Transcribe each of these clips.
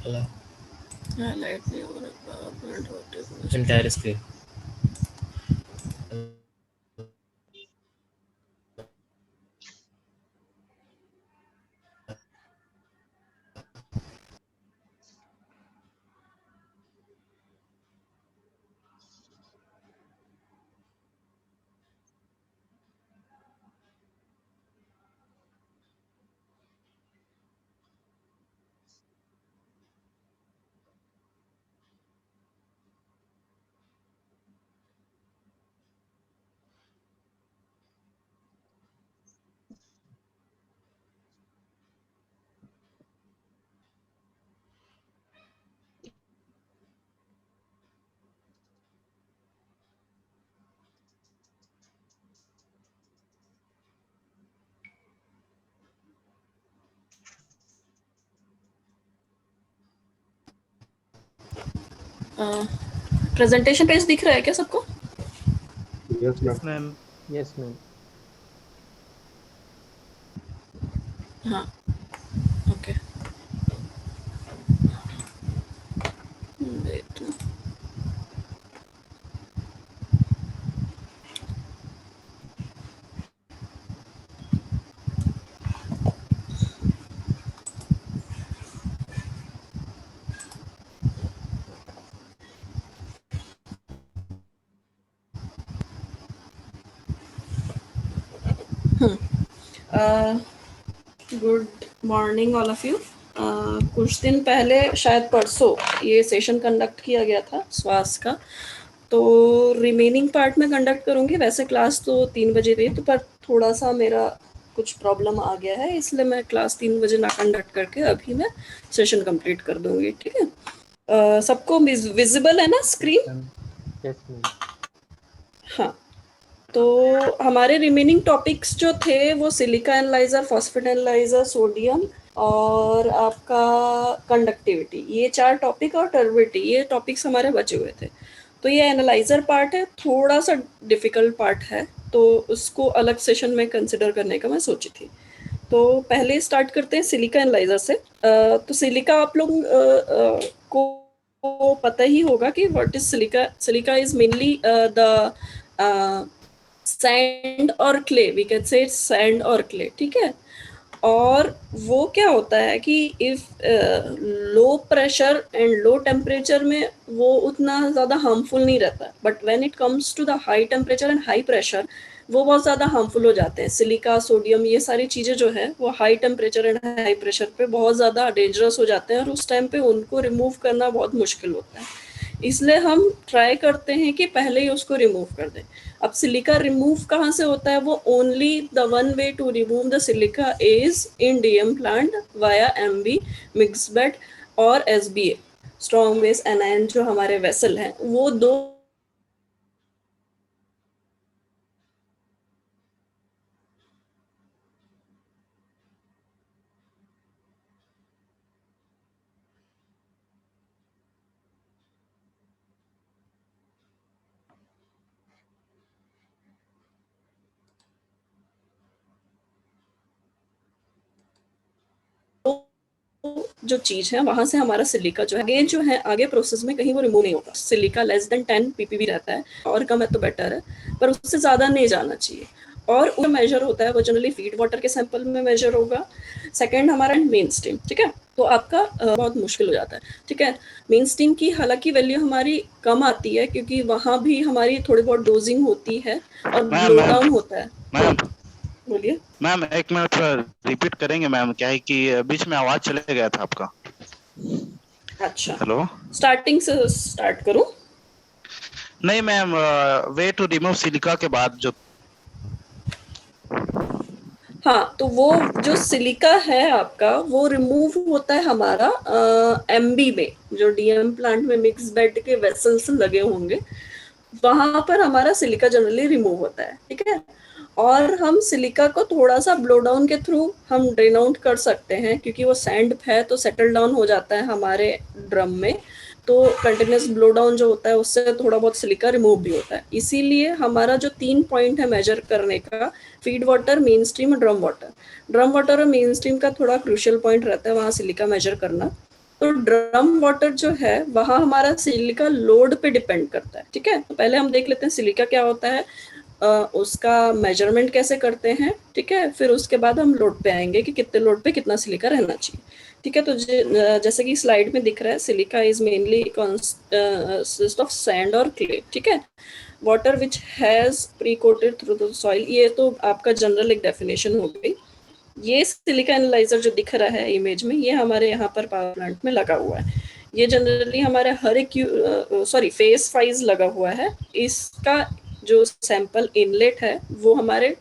Hello highlight नहीं हो रहा एंटायर स्क्रीन। प्रेजेंटेशन पेज दिख रहा है क्या सबको? Yes yes ma'am. Ma'am. Yes ma'am. हाँ, okay. Wait. Good morning all of you. कुछ दिन पहले, शायद परसों, ये सेशन कंडक्ट किया गया था श्वास का, तो रिमेनिंग पार्ट में कंडक्ट करूँगी। वैसे क्लास तो 3 बजे थी, तो पर थोड़ा सा मेरा कुछ प्रॉब्लम आ गया है, इसलिए मैं क्लास 3 बजे ना कंडक्ट करके अभी मैं सेशन कंप्लीट कर दूँगी, ठीक है? सबको विजिबल है ना स्क्रीन? Yes ma'am. हाँ, तो हमारे रिमेनिंग टॉपिक्स जो थे वो silica analyser, phosphate analyser, sodium और आपका कंडक्टिविटी, ये 4 टॉपिक, और टर्बिडिटी, ये टॉपिक्स हमारे बचे हुए थे। तो ये एनालाइजर पार्ट है, थोड़ा सा डिफिकल्ट पार्ट है, तो उसको अलग सेशन में कंसिडर करने का मैं सोची थी। तो पहले स्टार्ट करते हैं सिलिका एनालाइजर से। तो सिलिका आप लोग को पता ही होगा कि what is silica. Silica is mainly the sand और clay, we can say sand और क्ले, ठीक है? और वो क्या होता है कि if low pressure and low temperature में वो उतना ज़्यादा हार्मफुल नहीं रहता, but when it comes to the high temperature and high pressure वो बहुत ज़्यादा हार्मफुल हो जाते हैं। सिलिका, सोडियम, ये सारी चीज़ें जो है वो high temperature and high pressure पे बहुत ज़्यादा डेंजरस हो जाते हैं, और उस टाइम पे उनको रिमूव करना बहुत मुश्किल होता है। इसलिए हम ट्राई करते हैं कि पहले ही उसको रिमूव कर दें। अब सिलिका रिमूव कहाँ से होता है? वो only the one way to remove the silica is in DM plant via MB, mix bed और एसबीए, स्ट्रॉन्ग बेस एनायन, जो हमारे वेसल हैं, वो दो जो चीज है वहां से हमारा सिलिका जो है आगे जो है आगे प्रोसेस में कहीं वो रिमूव नहीं होगा। सिलिका लेस देन 10 ppb रहता है, और कम है तो बेटर है, पर उससे ज्यादा नहीं जाना चाहिए। और वो मेजर होता है वो जनरली फीड वाटर के सैंपल में मेजर होगा। सेकंड हमारा मेन स्ट्रीम, ठीक है? तो आपका बहुत मुश्किल हो जाता है, ठीक है? मेन स्ट्रीम की हालांकि वैल्यू हमारी कम आती है, क्योंकि वहां भी हमारी थोड़ी बहुत डोजिंग होती है और मैम ब्लो मैम डाउन होता है। मैम बोलिए। मैम, एक मिनट रिपीट करेंगे मैम? क्या है कि बीच में आवाज चले गया था आपका। अच्छा, हेलो। स्टार्टिंग से स्टार्ट करूं? नहीं ma'am, way to remove silica के बाद जो। हाँ, तो वो जो सिलिका है आपका वो रिमूव होता है हमारा एमबी में, जो डीएम प्लांट में मिक्स बेड के वेसल्स लगे होंगे, वहां पर हमारा सिलिका जनरली रिमूव होता है, ठीक है? और हम सिलिका को थोड़ा सा ब्लो डाउन के थ्रू हम ड्रेन आउट कर सकते हैं, क्योंकि वो सैंड है तो सेटल डाउन हो जाता है हमारे ड्रम में, तो कंटिन्यूस ब्लो डाउन जो होता है उससे थोड़ा बहुत सिलिका रिमूव भी होता है। इसीलिए हमारा जो 3 पॉइंट है मेजर करने का, फीड वाटर, मेन स्ट्रीम और ड्रम वाटर और मेन स्ट्रीम का थोड़ा क्रूशियल पॉइंट रहता है वहाँ सिलिका मेजर करना। तो ड्रम वाटर जो है वहाँ हमारा सिलिका लोड पे डिपेंड करता है, ठीक है। तो पहले हम देख लेते हैं सिलिका क्या होता है, उसका मेजरमेंट कैसे करते हैं, ठीक है। फिर उसके बाद हम लोड पे आएंगे कि कितने लोड पे कितना सिलिका रहना चाहिए, ठीक है। तो जैसे कि स्लाइड में दिख रहा है, silica is mainly consist of sand और क्ले, ठीक है। Water which has pre coated through the soil, ये तो आपका जनरल एक डेफिनेशन हो गई। ये सिलिका एनालाइजर जो दिख रहा है इमेज में, ये हमारे यहाँ पर पावर प्लांट में लगा हुआ है। ये जनरली हमारे हर एक फेस वाइज लगा हुआ है। इसका जो सैंपल इनलेट है वो हमारे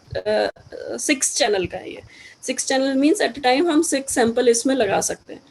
6 चैनल का है। ये 6 चैनल मीन्स एट टाइम हम 6 सैंपल इसमें लगा सकते हैं,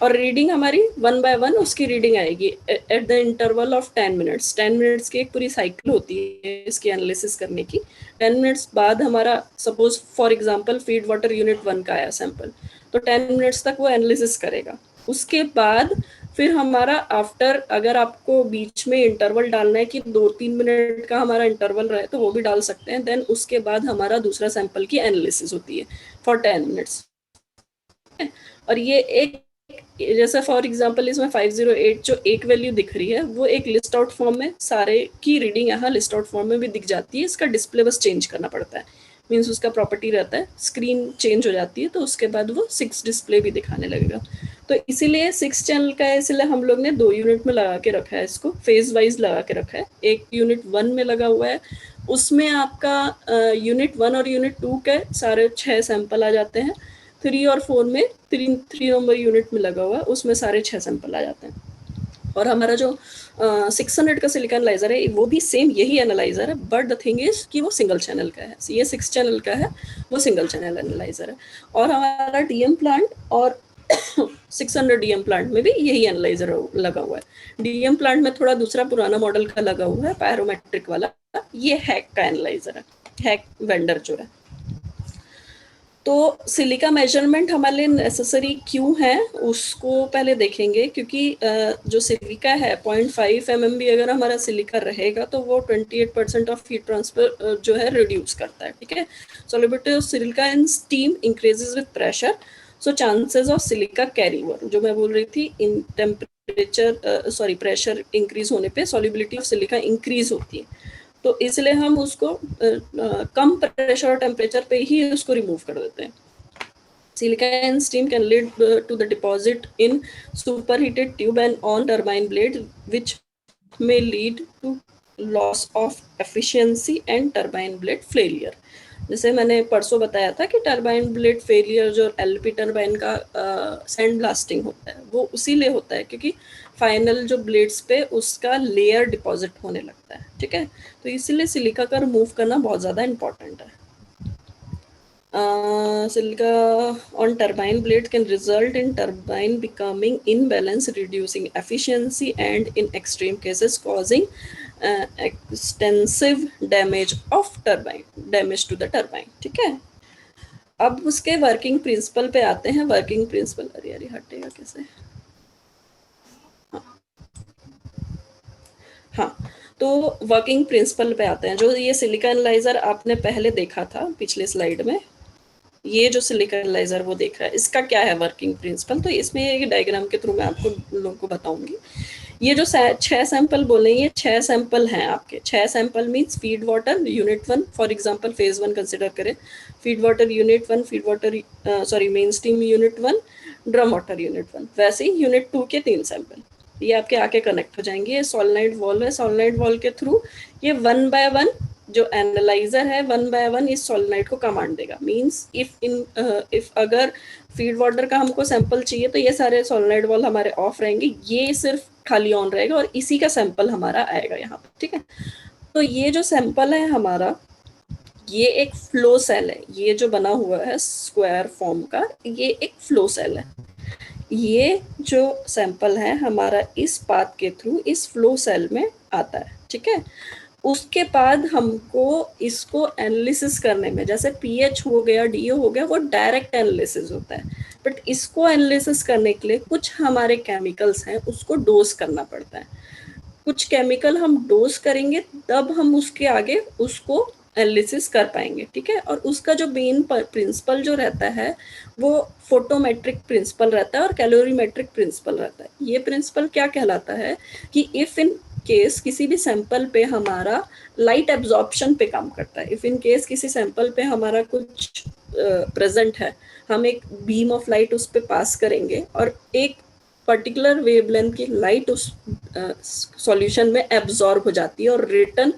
और रीडिंग हमारी 1 बाय 1 उसकी रीडिंग आएगी at the interval of 10 minutes. 10 minutes की एक पूरी साइकिल होती है इसकी एनालिसिस करने की। 10 मिनट्स बाद हमारा suppose for example feed water unit 1 का आया सैंपल, तो 10 मिनट्स तक वो एनालिसिस करेगा। उसके बाद फिर हमारा आफ्टर, अगर आपको बीच में इंटरवल डालना है कि 2-3 मिनट का हमारा इंटरवल रहे तो वो भी डाल सकते हैं। देन उसके बाद हमारा दूसरा सैंपल की एनालिसिस होती है फॉर 10 मिनट्स। और ये एक, जैसे फॉर एग्जांपल इसमें 508 जो एक वैल्यू दिख रही है वो एक लिस्ट आउट फॉर्म में सारे की रीडिंग यहाँ लिस्ट आउट फॉर्म में भी दिख जाती है। इसका डिस्प्ले बस चेंज करना पड़ता है, मीन्स उसका प्रॉपर्टी रहता है, स्क्रीन चेंज हो जाती है तो उसके बाद वो 6 डिस्प्ले भी दिखाने लगेगा। तो इसीलिए 6 चैनल का है, इसलिए हम लोग ने 2 यूनिट में लगा के रखा है, इसको फेज वाइज लगा के रखा है। एक यूनिट 1 में लगा हुआ है, उसमें आपका यूनिट 1 और यूनिट 2 के सारे 6 सैंपल आ जाते हैं। 3 और 4 में 3 नंबर यूनिट में लगा हुआ है, उसमें सारे 6 सैंपल आ जाते हैं। और हमारा जो 600 का सिलिकॉन एनालाइजर है वो भी सेम यही एनालाइजर है, बट द थिंग इज कि वो सिंगल चैनल का है। ये 6 चैनल का है, वो सिंगल चैनल एनालाइजर है। और हमारा डीएम प्लांट और 600 डीएम प्लांट में भी यही एनालाइजर लगा हुआ है। डीएम प्लांट में थोड़ा दूसरा पुराना मॉडल का लगा हुआ है, पायरोमेट्रिक वाला। ये हैक का एनालाइजर है, हैक वेंडर जो है। तो सिलिका मेजरमेंट हमारे लिए नेसेसरी क्यों है उसको पहले देखेंगे, क्योंकि जो सिलिका है 0.5 mmB अगर हमारा सिलिका रहेगा तो वो 28% ऑफ हीट ट्रांसफर जो है रिड्यूस करता है, ठीक है। Solubility of silica in steam increases with pressure, so chances of silica carry over, जो मैं बोल रही थी, इन टेम्परेचर प्रेशर इंक्रीज होने पे सॉल्युबिलिटी ऑफ सिलिका इंक्रीज होती है। तो इसलिए हम उसको कम प्रेशर और टेम्परेचर पे ही उसको रिमूव कर देते हैं। Silica and steam can lead to the deposit in superheated tube and on turbine blade which may lead to loss of efficiency and turbine blade failure। जैसे मैंने परसों बताया था कि टर्बाइन ब्लेड फेलियर जो एलपी टर्बाइन का sand blasting होता है वो उसीलिए होता है क्योंकि फाइनल जो ब्लेड्स पे उसका लेयर डिपॉजिट होने लगता है, ठीक है। तो इसीलिए सिलिका का रिमूव करना बहुत ज़्यादा इम्पॉर्टेंट है। Silica on turbine blade can result in turbine becoming imbalanced, reducing efficiency and in extreme cases causing extensive damage to the turbine, ठीक है। अब उसके वर्किंग प्रिंसिपल पे आते हैं। वर्किंग प्रिंसिपल, अरे अरे हटेगा कैसे, हाँ तो वर्किंग प्रिंसिपल पे आते हैं। जो ये सिलिका एनालाइजर आपने पहले देखा था पिछले स्लाइड में, ये जो सिलिका एनालाइजर वो देख रहा है, इसका क्या है वर्किंग प्रिंसिपल, तो इसमें एक डायग्राम के थ्रू मैं आपको लोगों को बताऊंगी। ये जो 6 सैंपल बोले, ये 6 सैंपल हैं आपके। 6 sample means feed water unit 1, for example phase 1 consider करें, feed water unit 1, feed water main stream unit 1, drum water unit 1। वैसे ही यूनिट 2 के 3 सैंपल ये आपके आके कनेक्ट हो जाएंगे। ये सोलेनॉइड वॉल्व है, सोलेनॉइड वॉल्व के थ्रू ये 1 बाय 1 जो एनालाइजर है 1 बाय 1 इस सोलेनॉइड को कमांड देगा। मींस इफ अगर फीड वाटर का हमको सैंपल चाहिए तो ये सारे सोलेनॉइड वॉल्व हमारे ऑफ रहेंगे, ये सिर्फ खाली ऑन रहेगा और इसी का सैंपल हमारा आएगा यहाँ पर, ठीक है। तो ये जो सैंपल है हमारा, ये एक फ्लो सेल है। ये जो बना हुआ है स्क्वायर फॉर्म का, ये एक फ्लो सेल है। ये जो सैंपल है हमारा इस पाथ के थ्रू इस फ्लो सेल में आता है, ठीक है। उसके बाद हमको इसको एनालिसिस करने में, जैसे पीएच हो गया, डीओ हो गया, वो डायरेक्ट एनालिसिस होता है। बट इसको एनालिसिस करने के लिए कुछ हमारे केमिकल्स हैं, उसको डोज करना पड़ता है। कुछ केमिकल हम डोज करेंगे तब हम उसके आगे उसको एनालिसिस कर पाएंगे, ठीक है। और उसका जो मेन प्रिंसिपल जो रहता है वो फोटोमेट्रिक प्रिंसिपल रहता है और कैलोरीमेट्रिक प्रिंसिपल रहता है। ये प्रिंसिपल क्या कहलाता है कि इफ इन केस किसी भी सैंपल पे हमारा लाइट एब्जॉर्प्शन पे काम करता है, इफ इन केस किसी सैंपल पे हमारा कुछ प्रेजेंट है, हम एक बीम ऑफ लाइट उस पे पास करेंगे और एक पर्टिकुलर वेवलेंथ की लाइट उस सॉल्यूशन में एब्जॉर्ब हो जाती है और रिटर्न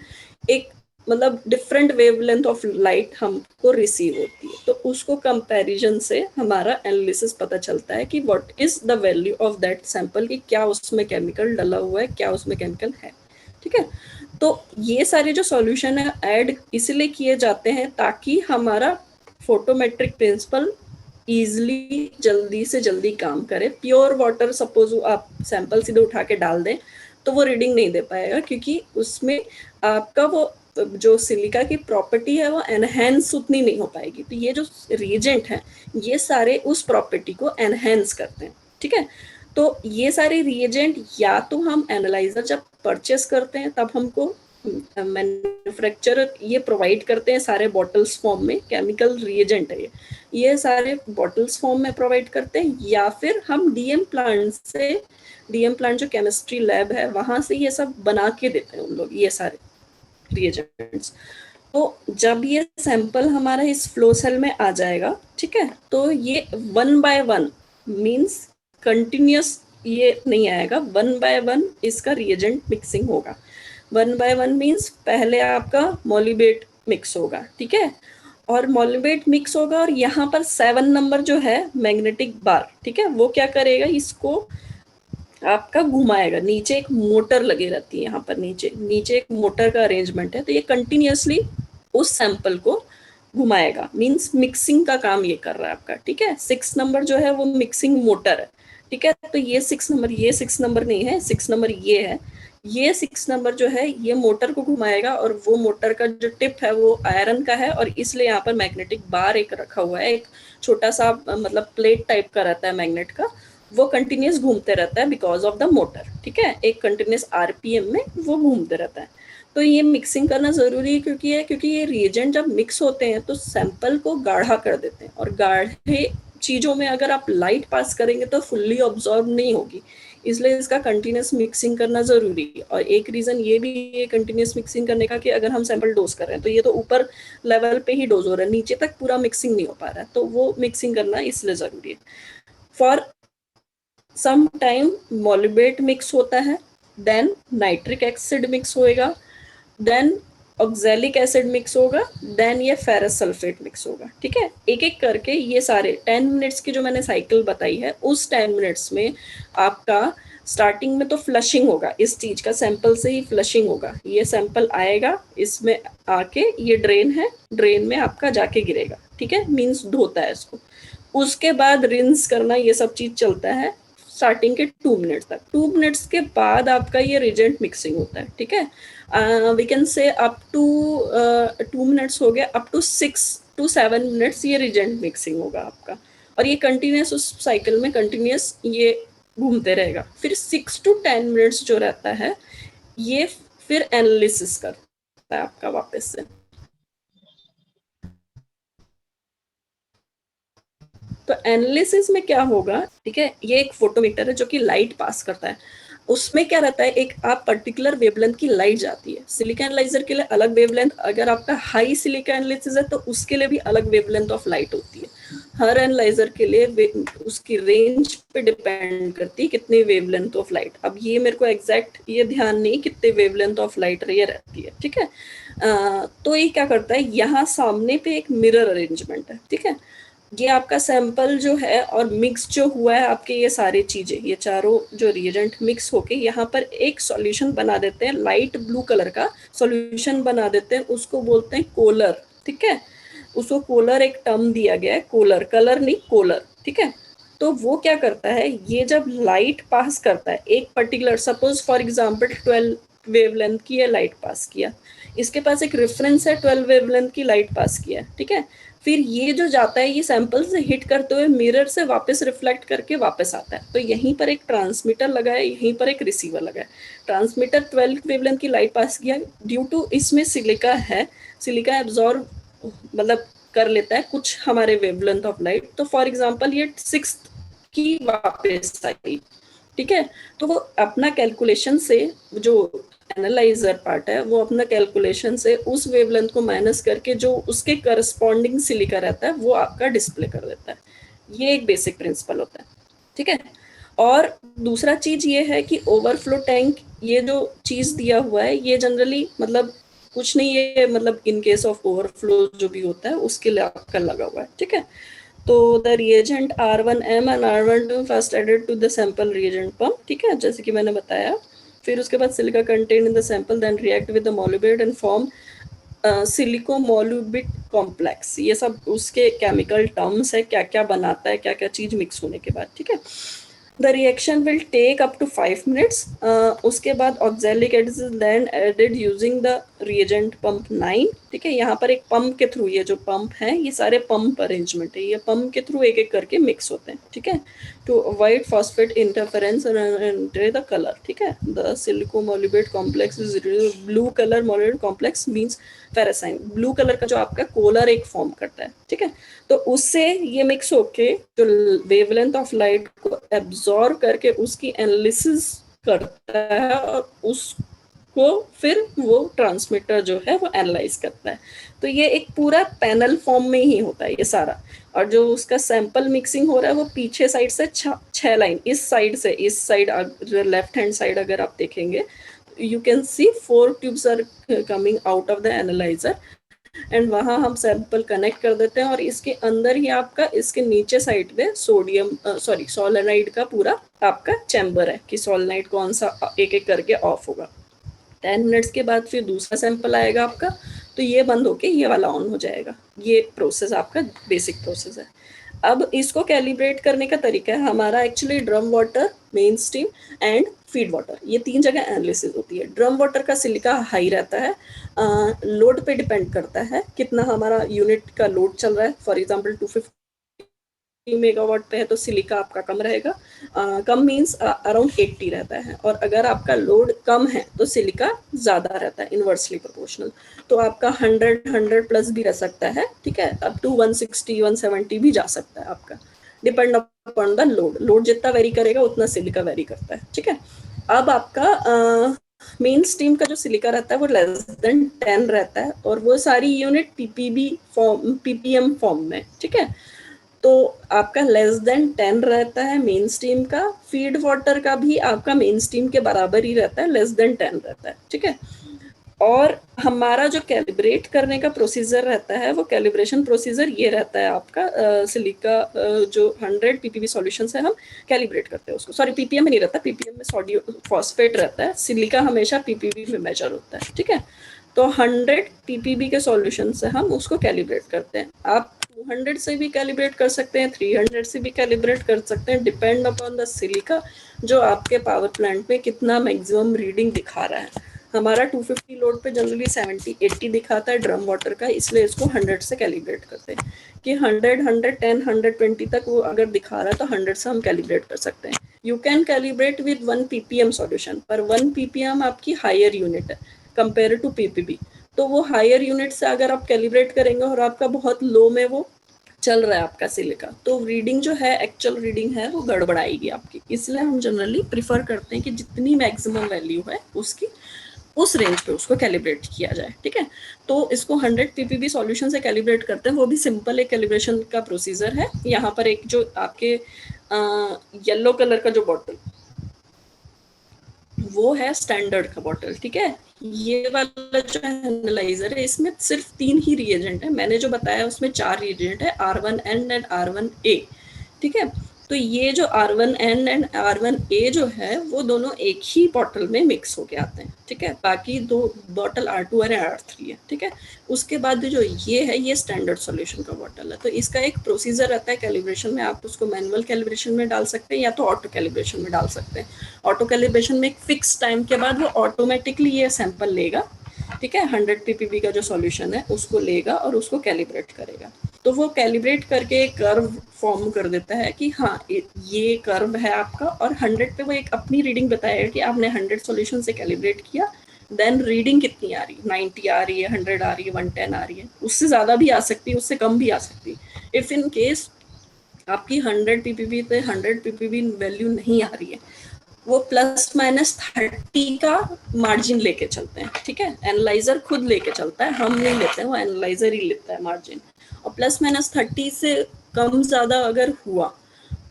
एक मतलब डिफरेंट वेवलेंथ ऑफ लाइट हमको रिसीव होती है, तो उसको कंपैरिजन से हमारा एनालिसिस पता चलता है कि what is the value of that sample, कि क्या उसमें केमिकल डला हुआ है, क्या उसमें केमिकल है, ठीक है। तो ये सारे जो सॉल्यूशन है ऐड इसलिए किए जाते हैं ताकि हमारा फोटोमेट्रिक प्रिंसिपल ईजिली जल्दी से जल्दी काम करे। प्योर वाटर सपोज आप सैंपल सीधे उठा के डाल दें तो वो रीडिंग नहीं दे पाएगा, क्योंकि उसमें आपका वो जो सिलिका की प्रॉपर्टी है वो एनहेंस उतनी नहीं हो पाएगी। तो ये जो रिएजेंट है ये सारे उस प्रॉपर्टी को एनहेंस करते हैं, ठीक है। तो ये सारे रिएजेंट या तो हम एनालाइजर जब परचेस करते हैं तब हमको मैन्युफैक्चरर ये प्रोवाइड करते हैं सारे बॉटल्स फॉर्म में, केमिकल रिएजेंट है ये सारे बॉटल्स फॉर्म में प्रोवाइड करते हैं, या फिर हम डीएम प्लांट जो केमिस्ट्री लैब है वहां से ये सब बना के देते हैं उन लोग ये सारे रिएजेंट्स। तो जब ये सैंपल हमारा इस फ्लो सेल में आ जाएगा, ठीक है, तो ये 1 by 1 मीन्स कंटिन्यूस ये नहीं आएगा, 1 by 1 इसका रिएजेंट मिक्सिंग होगा। 1 by 1 मीन्स पहले आपका मोलिबेट मिक्स होगा, ठीक है, और मोलिबेट मिक्स होगा और यहाँ पर 7 नंबर जो है मैग्नेटिक बार, ठीक है, वो क्या करेगा, इसको आपका घुमाएगा। नीचे एक मोटर लगी रहती है, यहाँ पर नीचे एक मोटर का अरेंजमेंट है, तो ये कंटिन्यूसली उस सैंपल को घुमाएगा, मीन्स मिक्सिंग का काम ये कर रहा है आपका, ठीक है। 6 नंबर जो है वो मिक्सिंग मोटर है, ठीक है। तो ये 6 नंबर नहीं है, 6 नंबर ये है, ये 6 नंबर जो है ये मोटर को घुमाएगा और वो मोटर का जो टिप है वो आयरन का है और इसलिए यहाँ पर मैग्नेटिक बार एक रखा हुआ है, एक छोटा सा मतलब प्लेट टाइप का रहता है मैग्नेट का, वो कंटिन्यूस घूमते रहता है बिकॉज ऑफ द मोटर, ठीक है, एक कंटिन्यूस आरपीएम में वो घूमते रहता है। तो ये मिक्सिंग करना जरूरी है क्योंकि ये रिएजेंट जब मिक्स होते हैं तो सैंपल को गाढ़ा कर देते हैं और गाढ़े चीजों में अगर आप लाइट पास करेंगे तो फुल्ली ऑब्जॉर्ब नहीं होगी, इसलिए इसका कंटिन्यूस मिक्सिंग करना जरूरी है। और एक रीजन ये भी है कंटिन्यूस मिक्सिंग करने का कि अगर हम सैंपल डोज कर रहे हैं तो ये तो ऊपर लेवल पे ही डोज हो रहा है, नीचे तक पूरा मिक्सिंग नहीं हो पा रहा है, तो वो मिक्सिंग करना इसलिए जरूरी है। फॉर सम टाइम मोलिबेट मिक्स होता है, देन नाइट्रिक एसिड मिक्स होएगा, देन ऑक्सैलिक एसिड मिक्स होगा, देन ये फेरस सल्फेट मिक्स होगा, ठीक है। एक एक करके ये सारे 10 मिनट्स की जो मैंने साइकिल बताई है उस 10 मिनट्स में आपका स्टार्टिंग में तो फ्लशिंग होगा, इस चीज का सैंपल से ही फ्लशिंग होगा, ये सैंपल आएगा इसमें आके ये ड्रेन है, ड्रेन में आपका जाके गिरेगा, ठीक है, मीन्स धोता है इसको। उसके बाद रिंस करना ये सब चीज चलता है स्टार्टिंग के 2 मिनट्स तक। 2 मिनट्स के बाद आपका ये रिजेंट मिक्सिंग होता है, ठीक है। We can say up to 2 minutes हो गया, अप टू 6 to 7 मिनट्स ये रिजेंट मिक्सिंग होगा आपका, और ये कंटिन्यूस उस साइकिल में कंटिन्यूस ये घूमते रहेगा। फिर 6 to 10 मिनट्स जो रहता है ये फिर एनालिसिस करता है आपका वापस से। तो एनालिसिस में क्या होगा, ठीक है, ये एक फोटोमीटर है जो कि लाइट पास करता है, उसमें क्या रहता है, एक आप पर्टिकुलर वेवलेंथ की लाइट जाती है। सिलिका एनालाइजर के लिए अलग वेवलेंथ, अगर आपका हाई सिलिका एनालिसिस है तो उसके लिए भी अलग वेवलेंथ ऑफ लाइट होती है। हर एनालाइजर के लिए उसकी रेंज पे डिपेंड करती है कितनी वेवलेंथ ऑफ लाइट। अब ये मेरे को एग्जैक्ट ये ध्यान नहीं कितने वेवलेंथ ऑफ लाइट ये रहती है, ठीक है। तो ये क्या करता है, यहाँ सामने पे एक मिरर अरेंजमेंट है, ठीक है। ये आपका सैंपल जो है और मिक्स जो हुआ है आपके ये सारी चीजें, ये चारों जो रिएजेंट मिक्स होके यहाँ पर एक सॉल्यूशन बना देते हैं, लाइट ब्लू कलर का सॉल्यूशन बना देते हैं, उसको बोलते हैं कोलर, ठीक है। उसको कोलर एक टर्म दिया गया है, कोलर, कलर नहीं कोलर, ठीक है। तो वो क्या करता है, ये जब लाइट पास करता है एक particular, suppose for example 12 wavelength की लाइट पास किया, इसके पास एक रेफरेंस है 12 वेवलेंथ की लाइट पास किया, ठीक है। फिर ये जो जाता है ये सैंपल से हिट करते हुए मिरर से वापस रिफ्लेक्ट करके वापस आता है। तो यहीं पर एक ट्रांसमीटर लगा है, यहीं पर एक रिसीवर लगा है। ट्रांसमीटर 12 वेवलेंथ की लाइट पास किया, ड्यू टू इसमें सिलिका है, सिलिका एब्जॉर्ब मतलब कर लेता है कुछ हमारे वेवलेंथ ऑफ लाइट। तो फॉर एग्जांपल ये 6 की वापस आई, ठीक है। तो वो अपना कैलकुलेशन से, जो एनालाइजर पार्ट है वो अपना कैलकुलेशन से उस वेवलेंथ को माइनस करके जो उसके करस्पॉन्डिंग सिलिका रहता है वो आपका डिस्प्ले कर देता है। ये एक बेसिक प्रिंसिपल होता है, ठीक है। और दूसरा चीज ये है कि ओवरफ्लो टैंक, ये जो चीज दिया हुआ है ये जनरली मतलब कुछ नहीं, ये मतलब इन केस ऑफ ओवरफ्लो जो भी होता है उसके लिए आपका लगा हुआ है, ठीक है। तो the reagent R1M and R12 first added to the sample reagent pump, ठीक है, जैसे कि मैंने बताया। फिर उसके बाद silica contain in the sample then react with the मोलुबेट and form silico मोलुबिट complex. ये सब उसके केमिकल टर्म्स है, क्या क्या बनाता है, क्या क्या चीज मिक्स होने के बाद, ठीक है। The reaction will take up to 5 minutes. उसके बाद oxalic acid then added using the reagent pump 9, ठीक है। यहाँ पर एक पंप के थ्रू, ये जो पंप है ये सारे पंप अरेंजमेंट है, ये पंप के थ्रू एक एक करके मिक्स होते हैं, ठीक है, to avoid phosphate interference and the colour, ठीक है। The silico मोलुबेट complex is blue colour मोलुबेट complex means फेरासाइन, blue colour का जो आपका कोलर एक फॉर्म करता है, ठीक है। तो उससे ये मिक्स होके जो वेवलेंथ ऑफ लाइट को एब्जॉर्ब करके उसकी एनालिसिस करता है और उसको फिर वो ट्रांसमीटर जो है वो एनालाइज करता है। तो ये एक पूरा पैनल फॉर्म में ही होता है ये सारा। और जो उसका सैंपल मिक्सिंग हो रहा है वो पीछे साइड से 6 लाइन, इस साइड से इस साइड, लेफ्ट हैंड साइड अगर आप देखेंगे you can see 4 tubes are coming out of the analyzer and वहाँ हम सैंपल कनेक्ट कर देते हैं और इसके अंदर ही आपका, इसके नीचे साइड पे सोलेनाइड का पूरा आपका चैम्बर है कि सोलेनाइड कौन सा एक एक करके ऑफ होगा। 10 मिनट्स के बाद फिर दूसरा सैंपल आएगा आपका, तो ये बंद होके ये वाला ऑन हो जाएगा। ये प्रोसेस आपका बेसिक प्रोसेस है। अब इसको कैलिब्रेट करने का तरीका है हमारा actually drum water, main steam and feed water, ये 3 जगह एनालिसिस होती है। ड्रम वाटर का सिलिका हाई रहता है, लोड पे डिपेंड करता है कितना हमारा यूनिट का लोड चल रहा है। फॉर एग्जांपल 250 मेगावाट पे है तो सिलिका आपका कम रहेगा, कम मीन्स अराउंड 80 रहता है। और अगर आपका लोड कम है तो सिलिका ज़्यादा रहता है, इनवर्सली प्रोपोर्शनल। तो आपका 100 प्लस भी रह सकता है, ठीक है, अप टू 160 170 भी जा सकता है आपका, depend upon the load. Load जितना वेरी करेगा उतना सिलिका वेरी करता है, ठीक है। अब आपका मेन स्टीम का जो सिलिका रहता है वो लेस देन 10 रहता है और वो सारी यूनिट पीपीएम फॉर्म में, ठीक है। तो आपका लेस देन 10 रहता है मेन स्टीम का। फीड वाटर का भी आपका मेन स्टीम के बराबर ही रहता है, लेस देन 10 रहता है, ठीक है। और हमारा जो कैलिब्रेट करने का प्रोसीजर रहता है वो कैलिब्रेशन प्रोसीजर ये रहता है आपका, सिलिका जो 100 पीपीबी सॉल्यूशन से हम कैलिब्रेट करते हैं उसको, सॉरी पीपीएम में नहीं रहता, पीपीएम में सोडियम फॉस्फेट रहता है, सिलिका हमेशा पीपीबी में मेजर होता है, ठीक है। तो 100 पीपीबी के सॉल्यूशन से हम उसको कैलिब्रेट करते हैं। आप 200 से भी कैलिब्रेट कर सकते हैं, 300 से भी कैलिब्रेट कर सकते हैं, डिपेंड अपॉन द सिलिका जो आपके पावर प्लांट में कितना मैक्सिमम रीडिंग दिखा रहा है। हमारा 250 लोड पे जनरली 70-80 दिखाता है ड्रम वाटर का, इसलिए इसको 100 से कैलिब्रेट करते हैं कि 100, 110, 120 तक वो अगर दिखा रहा है तो 100 से हम कैलिब्रेट कर सकते हैं। You can calibrate with 1 ppm solution, पर 1 ppm आपकी हायर यूनिट है कंपेयर टू पीपीबी। तो वो हायर यूनिट से अगर आप कैलिब्रेट करेंगे और आपका बहुत लो में वो चल रहा है आपका सिलिका, तो रीडिंग जो है, एक्चुअल रीडिंग है वो गड़बड़ाएगी आपकी। इसलिए हम जनरली प्रिफर करते हैं कि जितनी मैक्सिमम वैल्यू है उसकी, उस रेंज पे उसको कैलिब्रेट किया जाए, ठीक है। तो इसको 100 पीपीबी सॉल्यूशन से कैलिब्रेट करते हैं, वो भी सिंपल एक कैलिब्रेशन का प्रोसीजर है। यहाँ पर एक जो आपके येलो कलर का जो बॉटल, वो है स्टैंडर्ड का बॉटल, ठीक है। ये वाला जो एनालाइजर है इसमें सिर्फ 3 ही रिएजेंट है, मैंने जो बताया उसमें 4 रिएजेंट है, R1N एंड R1A, ठीक है। तो ये जो R1N एंड R1A जो है वो दोनों एक ही बॉटल में मिक्स होके आते हैं, ठीक है। बाकी 2 बॉटल R2 और R3 है, ठीक है। उसके बाद जो ये है ये स्टैंडर्ड सॉल्यूशन का बॉटल है। तो इसका एक प्रोसीजर रहता है कैलिब्रेशन में, आप उसको मैनुअल कैलिब्रेशन में डाल सकते हैं या तो ऑटो कैलिब्रेशन में डाल सकते हैं। ऑटो कैलिब्रेशन में एक फिक्स टाइम के बाद वो ऑटोमेटिकली ये सैंपल लेगा, ठीक है, 100 पीपीबी का जो सॉल्यूशन है उसको लेगा और उसको कैलिब्रेट करेगा। तो तो वो कैलिब्रेट करके एक कर्व फॉर्म कर देता है कि हाँ ये कर्व है आपका, और 100 पे वो एक अपनी रीडिंग बताएगा कि आपने 100 सॉल्यूशन से कैलिब्रेट किया, देन रीडिंग कितनी आ रही है, 90 आ रही है, 100 आ रही है, 110 आ रही है, उससे ज़्यादा भी आ सकती है, उससे कम भी आ सकती है। इफ़ इन केस आपकी 100 पीपीबी पे 100 पीपीबी वैल्यू नहीं आ रही है, वो ±30 का मार्जिन लेके चलते हैं, ठीक है। एनालाइजर खुद लेके चलता है, हम नहीं लेते हैं, वो एनालाइजर ही लेता है मार्जिन। और ±30 से कम ज़्यादा अगर हुआ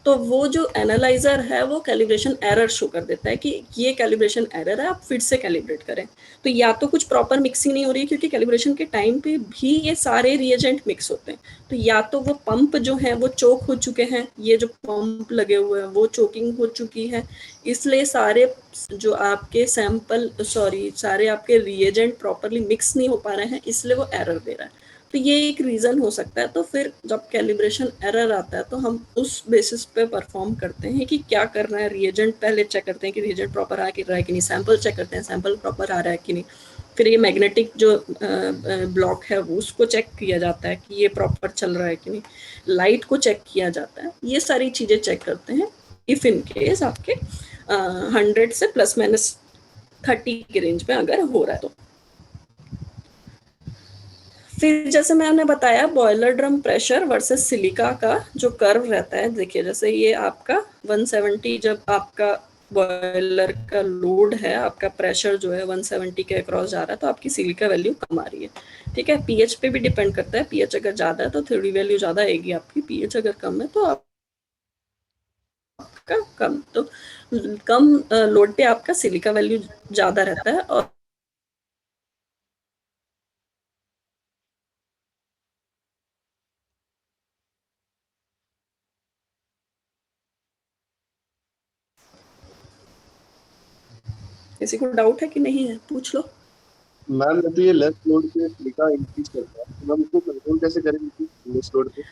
तो वो जो एनालाइजर है वो कैलिब्रेशन एरर शो कर देता है कि ये कैलिब्रेशन एरर है, आप फिर से कैलिब्रेट करें। तो या तो कुछ प्रॉपर मिक्सिंग नहीं हो रही है, क्योंकि कैलिब्रेशन के टाइम पे भी ये सारे रिएजेंट मिक्स होते हैं, तो या तो वो पंप जो है वो चोक हो चुके हैं, ये जो पंप लगे हुए हैं वो चोकिंग हो चुकी है, इसलिए सारे जो आपके सैंपल सारे आपके रिएजेंट प्रॉपरली मिक्स नहीं हो पा रहे हैं, इसलिए वो एरर दे रहा है। तो ये एक रीज़न हो सकता है। तो फिर जब कैलिब्रेशन एरर आता है तो हम उस बेसिस पे परफॉर्म करते हैं कि क्या करना है। रिएजेंट पहले चेक करते हैं कि रिएजेंट प्रॉपर आ रहा है कि नहीं, सैंपल चेक करते हैं सैंपल प्रॉपर आ रहा है कि नहीं, फिर ये मैग्नेटिक जो ब्लॉक है वो उसको चेक किया जाता है कि ये प्रॉपर चल रहा है कि नहीं, लाइट को चेक किया जाता है, ये सारी चीज़ें चेक करते हैं इफ़ इन केस आपके 100 से ±30 के रेंज में अगर हो रहा है तो। फिर जैसे मैंने बताया boiler drum pressure versus silica का जो कर्व रहता है, देखिए जैसे ये आपका 170, जब आपका बॉयलर का लोड है, आपका प्रेशर जो है 170 के अक्रॉस जा रहा है, तो आपकी सिलिका वैल्यू कम आ रही है, ठीक है। पीएच पे भी डिपेंड करता है, पीएच अगर ज़्यादा है तो थ्योरी वैल्यू ज़्यादा आएगी आपकी, पीएच अगर कम है तो आपका कम। तो कम लोड पे आपका सिलिका वैल्यू ज़्यादा रहता है। और किसी को डाउट है कि नहीं है, पूछ लो। मैम जब ये लेस लोड पे सिलिका इंक्रीज करता है तो हम उसको कंट्रोल कैसे करेंगे लेस लोड पे?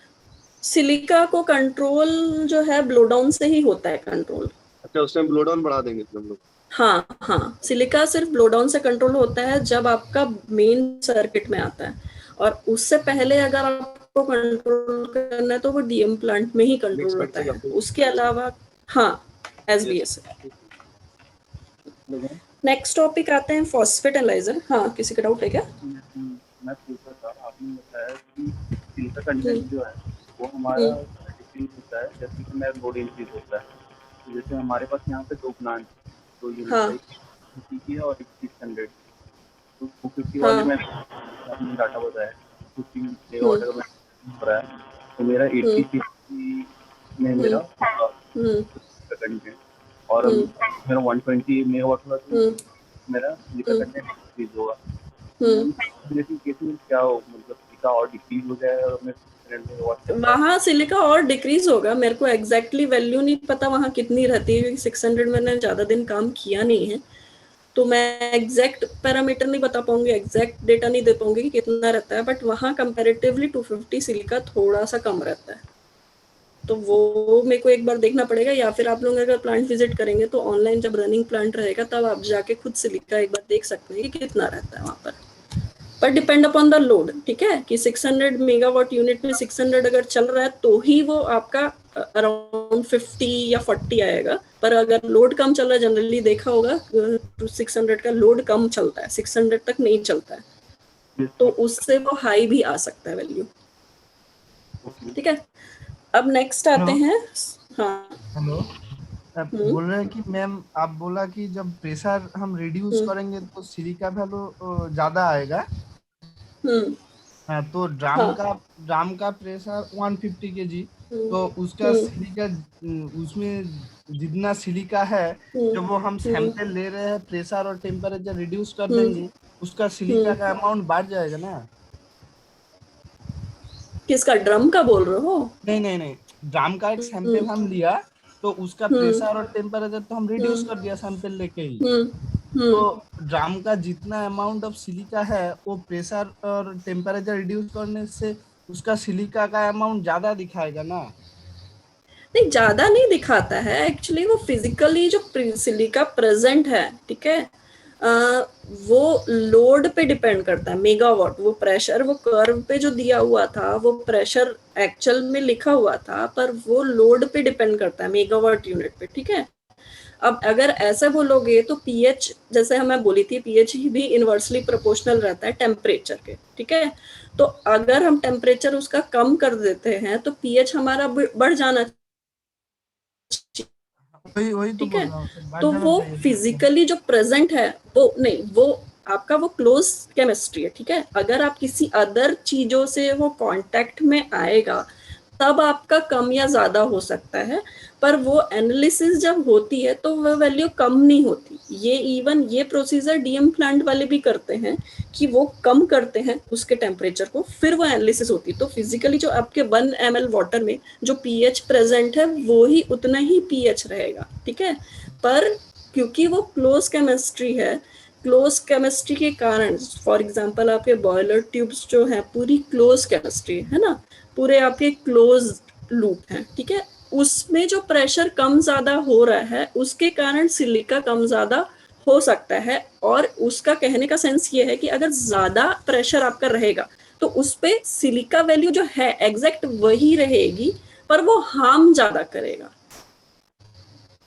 सिलिका को कंट्रोल जो है ब्लो डाउन से ही होता है कंट्रोल। अच्छा, उसमें ब्लो डाउन बढ़ा देंगे फिर हम लोग? हाँ हाँ, सिलिका सिर्फ ब्लो डाउन से कंट्रोल होता है जब आपका मेन सर्किट में आता है, और उससे पहले अगर आपको कंट्रोल करना है तो वो डीएम प्लांट में ही कंट्रोल होता है। उसके अलावा हाँ, एसबीएस। नेक्स्ट टॉपिक आते हैं फॉस्फेट एनालाइजर। हाँ, किसी का डाउट है क्या? मैं पूछ रहा था, आपने बताया कि सिलिका कंटेंट जो है वो हमारा डिक्रीज होता है जैसे कि मेरा लोड इंक्रीज होता है। तो जैसे हमारे पास यहाँ पे 2 प्लांट, 2 यूनिट हाँ। है, 50 की और 600। तो 250 वाले में आपने डाटा बताया 50 मेगावाट का हो रहा है, तो मेरा 80 में मेरा कंटेंट, और मेरा 120 मेगावाट का मेरा सिलिका कंटेंट इंक्रीज होगा। केस में क्या हो, मतलब सिलिका और डिक्रीज हो जाए और वहाँ सिलिका और डिक्रीज होगा। मेरे को एग्जैक्टली वैल्यू नहीं पता वहाँ कितनी रहती है, क्योंकि 600 मैंने ज़्यादा दिन काम किया नहीं है, तो मैं एग्जैक्ट पैरामीटर नहीं बता पाऊंगी, एग्जैक्ट डेटा नहीं दे पाऊंगी कि कितना रहता है, बट वहाँ कंपैरेटिवली 250 सिलिका थोड़ा सा कम रहता है। तो वो मेरे को एक बार देखना पड़ेगा, या फिर आप लोग अगर प्लांट विजिट करेंगे तो ऑनलाइन जब रनिंग प्लांट रहेगा तब आप जाके खुद सिलिका एक बार देख सकते हैं कि कितना रहता है वहाँ पर डिपेंड अपॉन द लोड, ठीक है। कि 600 मेगावाट यूनिट में 600 अगर चल रहा है तो ही वो आपका अराउंड 50 या 40 आएगा, पर अगर लोड कम चल रहा है, जनरली देखा होगा 600 का लोड कम चलता है, 600 तक नहीं चलता है, तो उससे वो हाई भी आ सकता है वैल्यू, ठीक है। अब नेक्स्ट आते हैं। हाँ हेलो, बोल रहे हैं कि मैम आप बोला कि जब प्रेशर हम रिड्यूस करेंगे तो सिलिका वैल्यू ज्यादा आएगा। हाँ, तो ड्राम का प्रेशर 150 kg, तो उसका सिलिका, उसमें जितना सिलिका है जब वो हम सैंपल ले रहे हैं प्रेशर और टेम्परेचर रिड्यूस कर देंगे, उसका सिलिका का अमाउंट बढ़ जाएगा ना? किसका, ड्रम का बोल रहे हो? नहीं, ड्राम का एक सैंपल हम लिया तो उसका प्रेशर और टेम्परेचर तो हम रिड्यूस कर दिया सैंपल लेके ही, तो ड्राम का जितना अमाउंट ऑफ सिलिका है वो प्रेशर और टेम्परेचर रिड्यूस करने से उसका सिलिका का अमाउंट ज्यादा दिखाएगा ना? नहीं, ज्यादा नहीं दिखाता है एक्चुअली, वो फिजिकली जो सिलिका प्रेजेंट है, ठीक है, वो लोड पे डिपेंड करता है, मेगावाट। वो प्रेशर, वो कर्व पे जो दिया हुआ था, वो प्रेशर एक्चुअल में लिखा हुआ था, पर वो लोड पे डिपेंड करता है, मेगावाट यूनिट पे, ठीक है। अब अगर ऐसा बोलोगे तो पीएच, जैसे हमें बोली थी, पीएच भी इनवर्सली प्रोपोर्शनल रहता है टेम्परेचर के, ठीक है। तो अगर हम टेम्परेचर उसका कम कर देते हैं तो पीएच हमारा बढ़ जाना चाहिए, वही तो ठीक बोल है। रहा हूँ सर, बढ़ तो जाना वो चाहिए। फिजिकली जो प्रेजेंट है वो नहीं, वो आपका वो क्लोज केमिस्ट्री है, ठीक है। अगर आप किसी अदर चीजों से वो कांटेक्ट में आएगा तब आपका कम या ज्यादा हो सकता है, पर वो एनालिसिस जब होती है तो वो वैल्यू कम नहीं होती। ये इवन ये प्रोसीजर डीएम प्लांट वाले भी करते हैं कि वो कम करते हैं उसके टेम्परेचर को, फिर वो एनालिसिस होती है। तो फिजिकली जो आपके 1 ml वाटर में जो पीएच प्रेजेंट है वो ही उतना ही पीएच रहेगा, ठीक है। पर क्योंकि वो क्लोज केमिस्ट्री है, क्लोज केमिस्ट्री के कारण, फॉर एग्जांपल आपके बॉयलर ट्यूब्स जो है पूरी क्लोज केमिस्ट्री है ना, पूरे आपके क्लोज लूप हैं, ठीक है। उसमें जो प्रेशर कम ज्यादा हो रहा है उसके कारण सिलिका कम ज्यादा हो सकता है। और उसका कहने का सेंस ये है कि अगर ज्यादा प्रेशर आपका रहेगा तो उस पे सिलिका वैल्यू जो है एग्जैक्ट वही रहेगी, पर वो हार्म ज्यादा करेगा।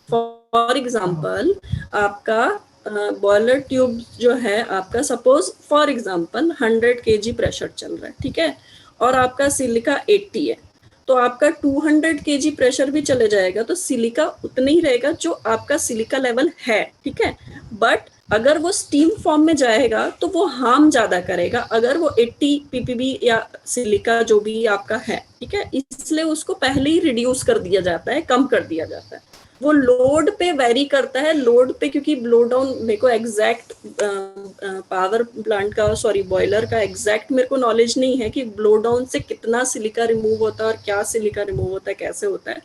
फॉर एग्जाम्पल आपका बॉयलर ट्यूब जो है आपका, suppose for example 100 kg pressure चल रहा है, ठीक है, और आपका सिलिका 80 है, तो आपका 200 kg प्रेशर भी चले जाएगा तो सिलिका उतना ही रहेगा जो आपका सिलिका लेवल है, ठीक है। बट अगर वो स्टीम फॉर्म में जाएगा तो वो हार्म ज्यादा करेगा, अगर वो 80 ppb या सिलिका जो भी आपका है, ठीक है। इसलिए उसको पहले ही रिड्यूस कर दिया जाता है, कम कर दिया जाता है। वो लोड पे वेरी करता है, लोड पे, क्योंकि ब्लो डाउन मेरे को एग्जैक्ट पावर प्लांट का, सॉरी बॉयलर का एग्जैक्ट मेरे को नॉलेज नहीं है कि ब्लो डाउन से कितना सिलिका रिमूव होता है और क्या सिलिका रिमूव होता है, कैसे होता है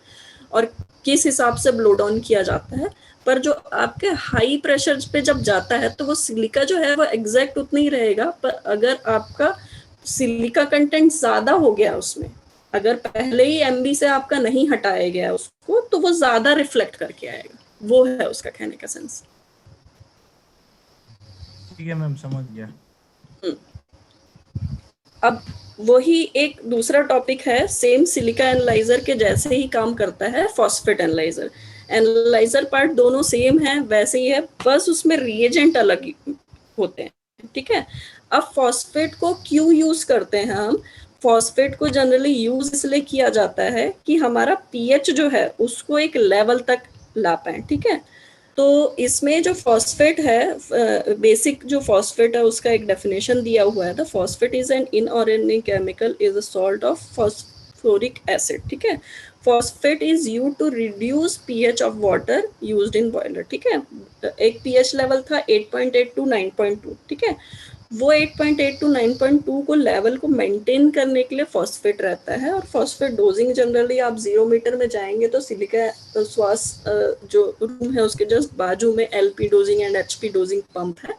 और किस हिसाब से ब्लो डाउन किया जाता है। पर जो आपके हाई प्रेशर पे जब जाता है तो वो सिलिका जो है वो एग्जैक्ट उतना ही रहेगा, पर अगर आपका सिलिका कंटेंट ज्यादा हो गया उसमें, अगर पहले ही एमबी से आपका नहीं हटाया गया उसको, तो वो ज्यादा रिफ्लेक्ट करके आएगा। वो है उसका कहने का सेंस। ठीक है मैम, समझ गया। अब वही एक दूसरा टॉपिक है, सेम सिलिका एनालाइजर के जैसे ही काम करता है फॉस्फेट एनालाइजर। एनालाइजर पार्ट दोनों सेम है, वैसे ही है, बस उसमें रिएजेंट अलग होते हैं, ठीक है। अब फॉस्फेट को क्यों यूज करते हैं हम? फॉस्फेट को जनरली यूज इसलिए किया जाता है कि हमारा पीएच जो है उसको एक लेवल तक ला पाए, ठीक है। तो इसमें जो फॉस्फेट है, बेसिक जो फॉस्फेट है उसका एक डेफिनेशन दिया हुआ है। The phosphate is an inorganic chemical, is a salt of phosphoric acid, ठीक है। Phosphate is used to reduce pH of water used in boiler, ठीक है। एक पीएच लेवल था 8.8 टू 9.2, ठीक है। वो 8.8 टू 9.2 को लेवल को मेंटेन करने के लिए फॉस्फेट रहता है। और फॉस्फेट डोजिंग जनरली आप 0 मीटर में जाएंगे तो सिलिका श्वास जो रूम है उसके जस्ट बाजू में LP dosing and HP dosing pump है,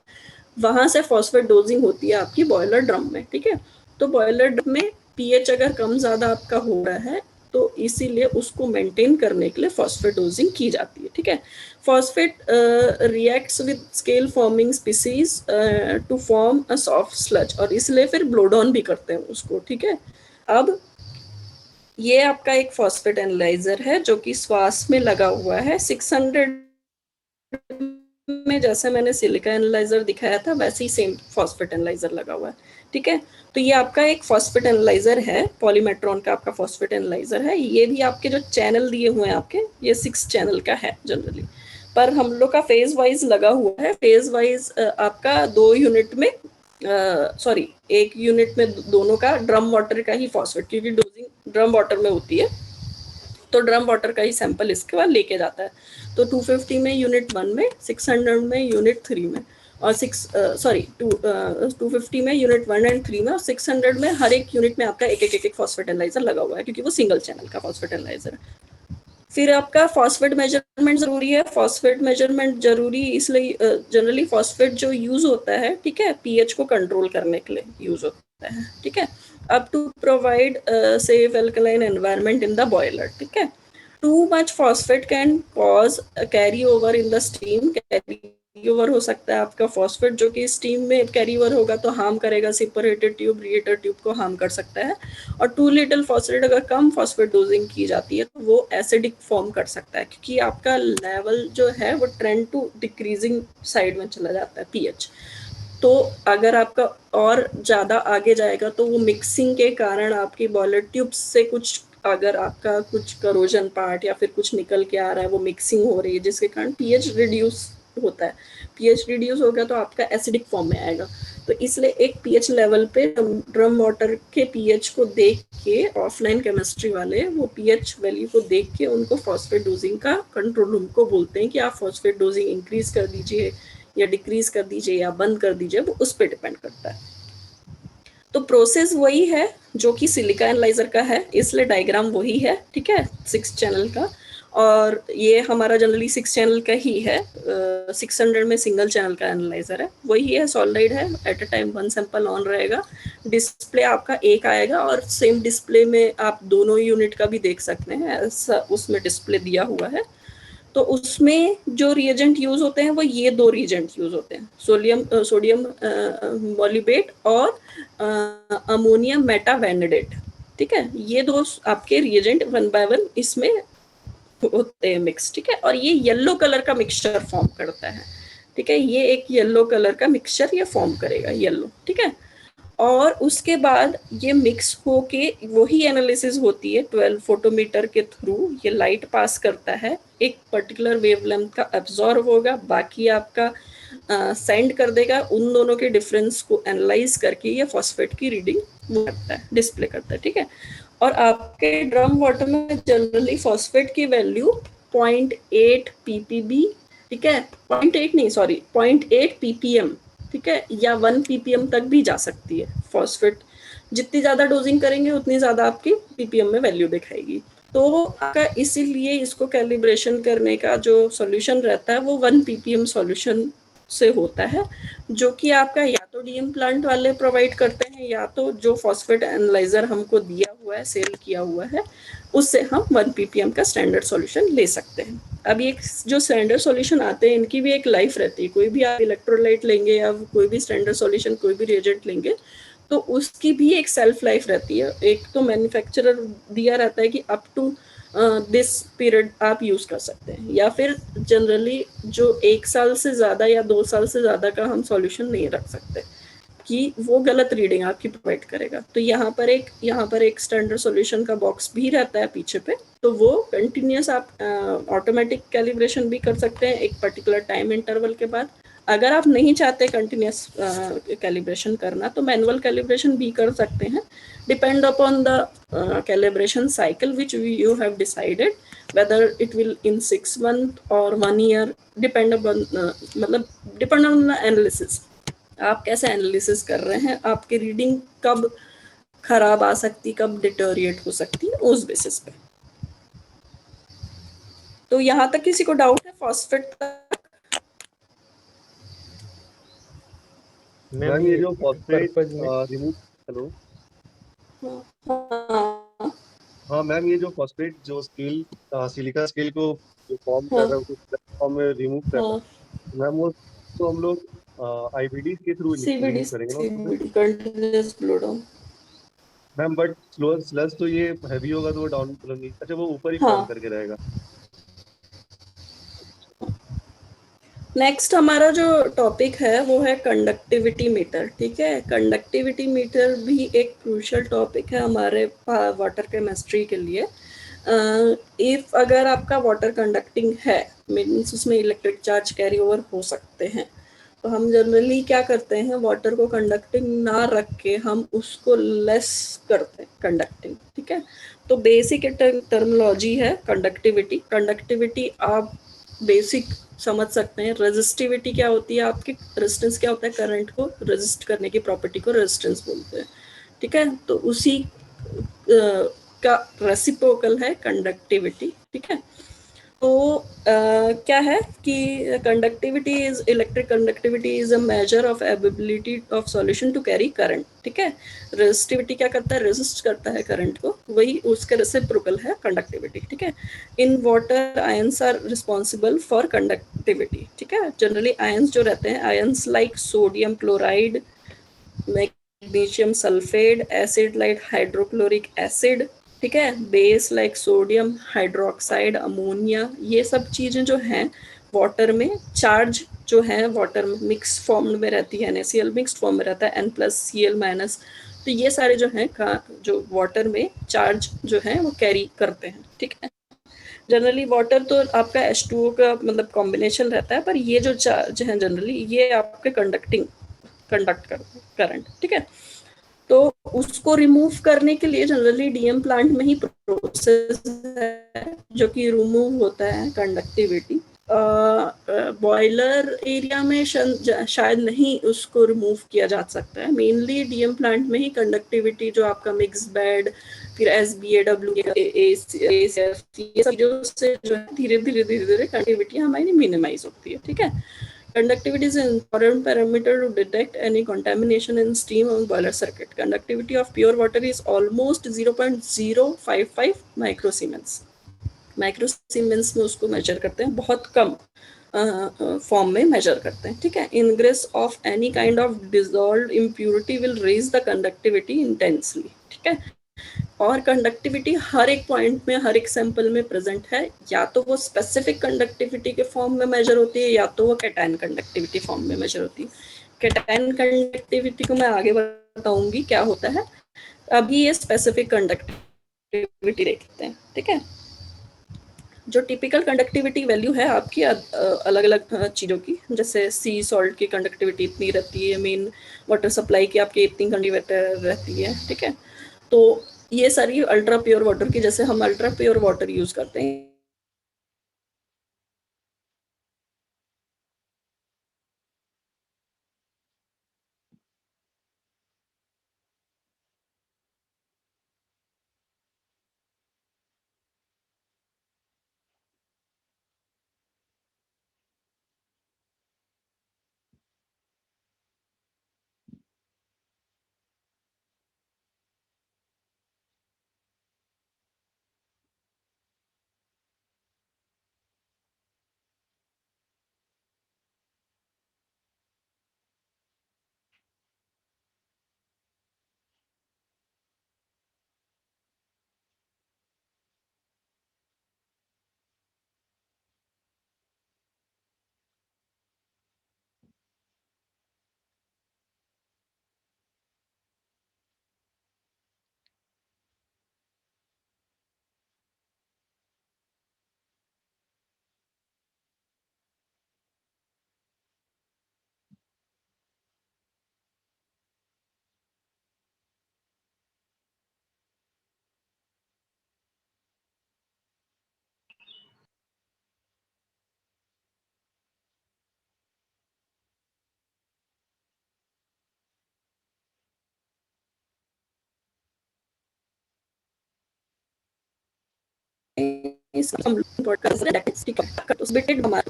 वहां से फॉस्फेट डोजिंग होती है आपकी बॉयलर ड्रम में, ठीक है। तो बॉयलर ड्रम में पीएच अगर कम ज्यादा आपका हो रहा है तो इसीलिए उसको मेंटेन करने के लिए फॉस्फेट डोजिंग की जाती है, ठीक है। Phosphate reacts with scale forming species to form a soft sludge, और इसलिए फिर ब्लो डाउन भी करते हैं उसको, ठीक है। अब ये आपका एक फॉस्फेट एनालाइजर है जो कि श्वास में लगा हुआ है। 600 में जैसे मैंने सिलिका एनालाइजर दिखाया था वैसे ही सेम फॉस्फेट एनालाइजर लगा हुआ है, ठीक है। तो ये आपका एक फॉस्फेट एनालाइजर है, पॉलीमेट्रॉन का आपका फॉस्फेट एनालाइजर है। ये भी आपके जो चैनल दिए हुए हैं आपके, ये 6 चैनल का है जनरली, पर हम लोग का फेज वाइज लगा हुआ है। फेज वाइज आपका 2 यूनिट में, सॉरी 1 यूनिट में दोनों का ड्रम वाटर का ही फॉस्फेट, क्योंकि डोजिंग ड्रम वाटर में होती है तो ड्रम वाटर का ही सैंपल इसके बाद लेके जाता है। तो 250 में यूनिट 1 में, 600 में यूनिट 3 में, और 250 में यूनिट 1 एंड 3 में, और 600 में हर एक यूनिट में आपका एक फॉस्फेट एनालाइजर लगा हुआ है, क्योंकि वो सिंगल चैनल का फॉस्फेट एनालाइजर है। फिर आपका फॉस्फेट मेजरमेंट जरूरी है। फॉस्फेट मेजरमेंट जरूरी इसलिए, जनरली फॉस्फेट जो यूज होता है, ठीक है, पीएच को कंट्रोल करने के लिए यूज होता है, ठीक है। अब to provide safe alkaline environment in the boiler, ठीक है। Too much phosphate can cause a carry over in the steam, carry over हो सकता है आपका फॉस्फेट, जो कि स्टीम में कैरी ओवर होगा तो हार्म करेगा, सेपरेटेड ट्यूब रिएटर ट्यूब को हार्म कर सकता है। और टू लिटिल फॉस्फेट, अगर कम फॉस्फेट डोजिंग की जाती है तो वो एसिडिक फॉर्म कर सकता है, क्योंकि आपका लेवल जो है वो ट्रेंड टू डिक्रीजिंग साइड में चला जाता है पीएच। तो अगर आपका और ज़्यादा आगे जाएगा तो वो मिक्सिंग के कारण आपकी बॉयलर ट्यूब से कुछ, अगर आपका कुछ करोजन पार्ट या फिर कुछ निकल के आ रहा है, वो मिक्सिंग हो रही है, जिसके कारण पीएच रिड्यूस होता है। पीएच रिड्यूस हो गया तो आपका एसिडिक फॉर्म में आएगा। तो इसलिए एक पीएच लेवल पे ड्रम वाटर के पीएच को देख के ऑफलाइन केमिस्ट्री वाले वो पीएच वैल्यू को देख के उनको फॉस्फेट डोजिंग का कंट्रोल रूम को बोलते हैं कि आप फॉस्फेट डोजिंग इंक्रीज कर दीजिए या डिक्रीज कर दीजिए या बंद कर दीजिए, वो उस पर डिपेंड करता है। तो प्रोसेस वही है जो कि सिलिका एनालाइजर का है, इसलिए डायग्राम वही है, ठीक है, 6 चैनल का। और ये हमारा जनरली 6 चैनल का ही है, 600 में सिंगल चैनल का एनालाइजर है, वही है, सॉलिड है, at a time 1 sample on रहेगा, डिस्प्ले आपका एक आएगा, और सेम डिस्प्ले में आप दोनों यूनिट का भी देख सकते हैं, ऐसा उसमें डिस्प्ले दिया हुआ है। तो उसमें जो रिएजेंट यूज होते हैं वो ये 2 रिएजेंट यूज होते हैं, सोडियम मॉलिबेट और अमोनियम मेटावेनेडेट, ठीक है। ये 2 आपके रिएजेंट 1 बाय 1 इसमें होते हैं मिक्स, ठीक है। और ये येलो कलर का मिक्सचर फॉर्म करता है, ठीक है, ये एक येलो कलर का मिक्सचर ये फॉर्म करेगा, येलो, ठीक है। और उसके बाद ये मिक्स होके वही एनालिसिस होती है 12 फोटोमीटर के थ्रू, ये लाइट पास करता है, एक पर्टिकुलर वेवलेंथ का एब्जॉर्ब होगा, बाकी आपका सेंड कर देगा, उन दोनों के डिफरेंस को एनालाइज करके ये फॉस्फेट की रीडिंग वो करता है, डिस्प्ले करता है, ठीक है। और आपके ड्रम वाटर में जनरली फॉस्फेट की वैल्यू 0.8 ppb, ठीक है, 0.8 नहीं, सॉरी 0.8 ppm, ठीक है, या 1 ppm तक भी जा सकती है फॉस्फेट। जितनी ज़्यादा डोजिंग करेंगे उतनी ज़्यादा आपकी ppm में वैल्यू दिखाएगी। तो आपका इसीलिए इसको कैलिब्रेशन करने का जो सॉल्यूशन रहता है वो 1 ppm सॉल्यूशन से होता है, जो कि आपका या तो डीएम प्लांट वाले प्रोवाइड करते हैं, या तो जो फॉस्फेट एनालाइजर हमको दिया हुआ है, सेल किया हुआ है, उससे हम 1 ppm का स्टैंडर्ड सॉल्यूशन ले सकते हैं। अब ये जो स्टैंडर्ड सॉल्यूशन आते हैं इनकी भी एक लाइफ रहती है, कोई भी आप इलेक्ट्रोलाइट लेंगे या कोई भी स्टैंडर्ड सॉल्यूशन, कोई भी रिएजेंट लेंगे तो उसकी भी एक सेल्फ लाइफ रहती है। एक तो मैन्युफैक्चरर दिया रहता है कि अप टू दिस पीरियड आप यूज कर सकते हैं, या फिर जनरली जो 1 साल से ज्यादा या 2 साल से ज्यादा का हम सॉल्यूशन नहीं रख सकते कि वो गलत रीडिंग आपकी प्रोवाइड करेगा। तो यहाँ पर एक स्टैंडर्ड सॉल्यूशन का बॉक्स भी रहता है पीछे पे, तो वो कंटिन्यूस आप ऑटोमेटिक कैलिब्रेशन भी कर सकते हैं एक पर्टिकुलर टाइम इंटरवल के बाद। अगर आप नहीं चाहते कंटिन्यूस कैलिब्रेशन करना तो मैनुअल कैलिब्रेशन भी कर सकते हैं, depend upon the calibration cycle which you have decided, whether it will in 6 months or 1 year, depend upon मतलब डिपेंड ऑन द एनालिसिस, आप कैसे एनालिसिस कर रहे हैं, आपकी रीडिंग कब खराब आ सकती, कब डिटोरिएट हो सकती है, उस बेसिस पे। तो यहाँ तक किसी को डाउट है फॉस्फेट तक? मैम ये जो फॉस्फेट रिमूव, हेलो, हाँ मैम ये जो फॉस्फेट जो स्केल सिलिका स्केल को जो फॉर्म कर रहा है उसको फॉर्म में रिमूव कर रहा है मैम, वो तो हम लोग आईबीडी के थ्रू रिमूव करेंगे ना CBD continuous blow down ma'am, but स्लस तो ये हैवी होगा तो वो डाउन मतलब नहीं, अच्छा वो ऊपर ही फॉर्म करके रहेगा। नेक्स्ट हमारा जो टॉपिक है वो है कंडक्टिविटी मीटर, ठीक है। कंडक्टिविटी मीटर भी एक क्रूशियल टॉपिक है हमारे वाटर केमिस्ट्री के लिए। इफ अगर आपका वाटर कंडक्टिंग है मीन्स उसमें इलेक्ट्रिक चार्ज कैरी ओवर हो सकते हैं, तो हम जनरली क्या करते हैं, वाटर को कंडक्टिंग ना रख के हम उसको लेस करते हैं कंडक्टिंग, ठीक है। तो बेसिक टर्मिनोलॉजी है कंडक्टिविटी। कंडक्टिविटी आप बेसिक समझ सकते हैं। रेजिस्टिविटी क्या होती है आपकी, रेजिस्टेंस क्या होता है, करंट को रेजिस्ट करने की प्रॉपर्टी को रेजिस्टेंस बोलते हैं, ठीक है। तो उसी का रेसिप्रोकल है कंडक्टिविटी, ठीक है। तो क्या है कि conductivity is electric conductivity is a measure of ability of solution to carry current, ठीक है। रेजिस्टिविटी क्या करता है, रेजिस्ट करता है करंट को, वही उसके रेसिप्रोकल है कंडक्टिविटी, ठीक है। In water ions are responsible for conductivity, ठीक है। जनरली आयंस जो रहते हैं, ions like sodium chloride, magnesium sulphate, acid like hydrochloric acid, ठीक है, base like sodium hydroxide, ammonia, ये सब चीजें जो हैं वाटर में चार्ज जो है वाटर में मिक्स फॉर्म में रहती है, NaCl मिक्स्ड फॉर्म में रहता है N+Cl-, तो ये सारे जो हैं जो वाटर में चार्ज जो है वो कैरी करते हैं, ठीक है। जनरली वाटर तो आपका H2O का मतलब कॉम्बिनेशन रहता है, पर ये जो चार्ज है जनरली ये आपके कंडक्ट करते हैं करंट, ठीक है। तो उसको रिमूव करने के लिए जनरली डीएम प्लांट में ही प्रोसेस है जो कि रिमूव होता है कंडक्टिविटी। बॉयलर एरिया में शायद नहीं उसको रिमूव किया जा सकता है, मेनली डीएम प्लांट में ही कंडक्टिविटी जो आपका मिक्स बेड, फिर SBAW, ये सब से जो है धीरे धीरे कंडक्टिविटी हमारी मिनिमाइज होती है, ठीक है। Conductivity is an important parameter to detect any contamination in steam or boiler circuit. Conductivity of pure water is almost 0.055 microsiemens. Microsiemens में उसको मेजर करते हैं, बहुत कम फॉर्म में मेजर करते हैं, ठीक है। Ingress of any kind of dissolved impurity will raise the conductivity intensely, ठीक है। और कंडक्टिविटी हर एक पॉइंट में हर एक सैंपल में प्रेजेंट है, या तो वो स्पेसिफिक कंडक्टिविटी के फॉर्म में मेजर होती है या तो वो कैटायन कंडक्टिविटी फॉर्म में मेजर होती है। कैटायन कंडक्टिविटी को मैं आगे बताऊंगी क्या होता है, अभी ये स्पेसिफिक कंडक्टिविटी देखते हैं, ठीक है। जो टिपिकल कंडक्टिविटी वैल्यू है आपकी अलग अलग चीज़ों की, जैसे सी सॉल्ट की कंडक्टिविटी इतनी रहती है, मेन वाटर सप्लाई की आपकी इतनी कंडक्टिविटी रहती है, ठीक है। तो ये सारी अल्ट्रा प्योर वाटर की, जैसे हम अल्ट्रा प्योर वाटर यूज करते हैं,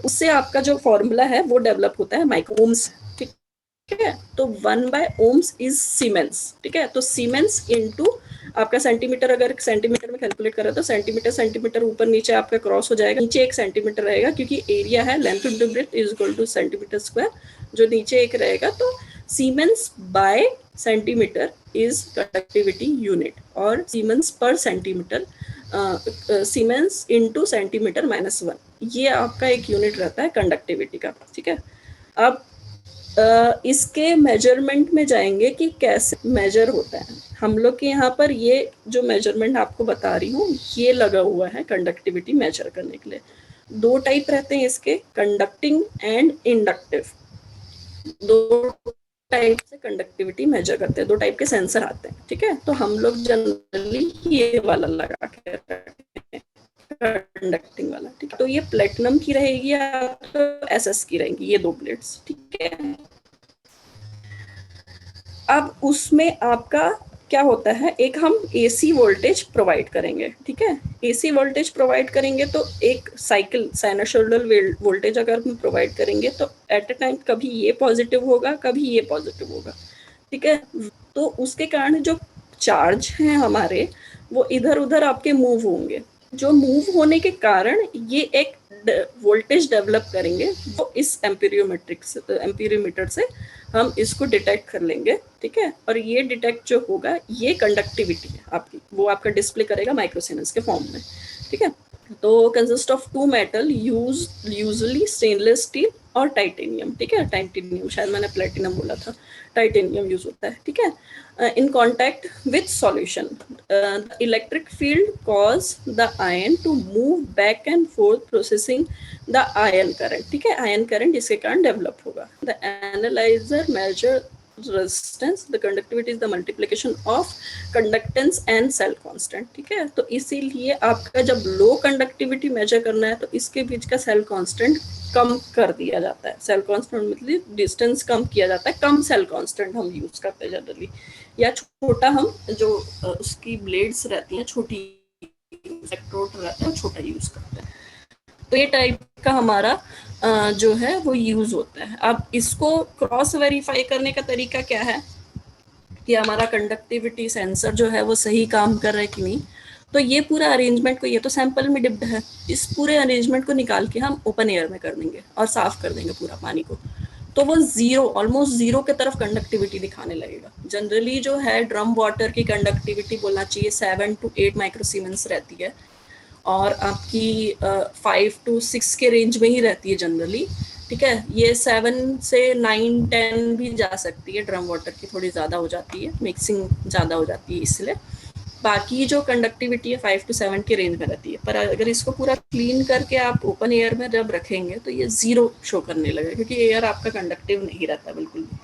उससे आपका जो फॉर्मूला है वो डेवलप होता है माइक्रोम्स, ठीक है। तो 1/ohms इज सीमेंस, ठीक है। तो सीमेंस इनटू आपका सेंटीमीटर, अगर सेंटीमीटर में कैलकुलेट करें तो सेंटीमीटर ऊपर नीचे आपका क्रॉस हो जाएगा, नीचे 1 सेंटीमीटर रहेगा क्योंकि एरिया है length into breadth is equal two centimetre square, जो नीचे 1 रहेगा। तो siemens bye centimetre is conductivity unit, और सीमेंस पर सेंटीमीटर सीमेंस इनटू सेंटीमीटर -1, ये आपका एक यूनिट रहता है कंडक्टिविटी का, ठीक है। अब इसके मेजरमेंट में जाएंगे कि कैसे मेजर होता है। हम लोग के यहाँ पर ये जो मेजरमेंट आपको बता रही हूँ ये लगा हुआ है कंडक्टिविटी मेजर करने के लिए। 2 टाइप रहते हैं इसके, कंडक्टिंग एंड इंडक्टिव। 2 टाइप से कंडक्टिविटी मेजर करते हैं, 2 टाइप के सेंसर आते हैं, ठीक है। तो हम लोग जनरली ये वाला लगा के रखते हैं, कंडक्टिंग वाला, ठीक है। तो ये प्लेटिनम की रहेगी या तो SS की रहेंगी, ये 2 प्लेट्स, ठीक है। अब उसमें आपका क्या होता है, एक हम एसी वोल्टेज प्रोवाइड करेंगे, ठीक है। एसी वोल्टेज प्रोवाइड करेंगे तो एक साइकिल साइनसोइडल वोल्टेज अगर हम प्रोवाइड करेंगे तो एट अ टाइम कभी ये पॉजिटिव होगा, कभी ये पॉजिटिव होगा, ठीक है। तो उसके कारण जो चार्ज हैं हमारे, वो इधर उधर आपके मूव होंगे। जो मूव होने के कारण ये एक वोल्टेज डेवलप करेंगे, वो इस एम्पीरियोमीटर से हम इसको डिटेक्ट कर लेंगे, ठीक है। और ये डिटेक्ट जो होगा, ये कंडक्टिविटी है आपकी, वो आपका डिस्प्ले करेगा माइक्रोसीमेंस के फॉर्म में, ठीक है। तो consist of to metal usually stainless steel और टाइटेनियम, ठीक है। टाइटेनियम, शायद मैंने प्लेटिनम बोला था, टाइटेनियम यूज होता है, ठीक है। In contact with solution, electric field cause the ion to move back and fourth processing the ion current, ठीक है। आयन करंट इसके कारण डेवलप होगा। The analyser major resistance, the conductivity is the multiplication of conductance and cell constant, ठीक है। तो इसीलिए आपका जब लो कंडक्टिविटी मेजर करना है तो इसके बीच का सेल कांस्टेंट कम कर दिया जाता है। सेल कांस्टेंट मतलब डिस्टेंस कम किया जाता है, कम सेल कांस्टेंट हम यूज करते हैं जनरली, या छोटा हम जो उसकी ब्लेड्स रहती हैं छोटी, इलेक्ट्रोड रहता है, छोटा यूज करते हैं। तो ये टाइप का हमारा जो है वो यूज होता है। अब इसको क्रॉस वेरीफाई करने का तरीका क्या है कि हमारा कंडक्टिविटी सेंसर जो है वो सही काम कर रहा है कि नहीं। तो ये पूरा अरेंजमेंट को, ये तो सैंपल में डिप्ड है, इस पूरे अरेंजमेंट को निकाल के हम ओपन एयर में कर देंगे और साफ कर देंगे पूरा पानी को, तो वो जीरो, ऑलमोस्ट जीरो के तरफ कंडक्टिविटी दिखाने लगेगा। जनरली जो है ड्रम वाटर की कंडक्टिविटी बोलना चाहिए 7 to 8 माइक्रोसीमेंस रहती है, और आपकी 5 to 6 के रेंज में ही रहती है जनरली, ठीक है। ये 7 से 9-10 भी जा सकती है, ड्रम वाटर की थोड़ी ज़्यादा हो जाती है, मिक्सिंग ज़्यादा हो जाती है इसलिए। बाकी जो कंडक्टिविटी है 5 to 7 के रेंज में रहती है। पर अगर इसको पूरा क्लीन करके आप ओपन एयर में जब रखेंगे तो ये जीरो शो करने लगेगा, क्योंकि एयर आपका कंडक्टिव नहीं रहता बिल्कुल भी।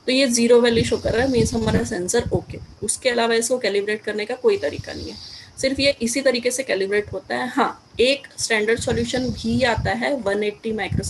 तो ये जीरो वैल्यू शो कर रहा है, मीन्स हमारा सेंसर ओके। उसके अलावा इसको कैलिब्रेट करने का कोई तरीका नहीं है, सिर्फ ये इसी तरीके से कैलिब्रेट होता है। हाँ, एक स्टैंडर्ड सॉल्यूशन भी आता है 180 माइक्रो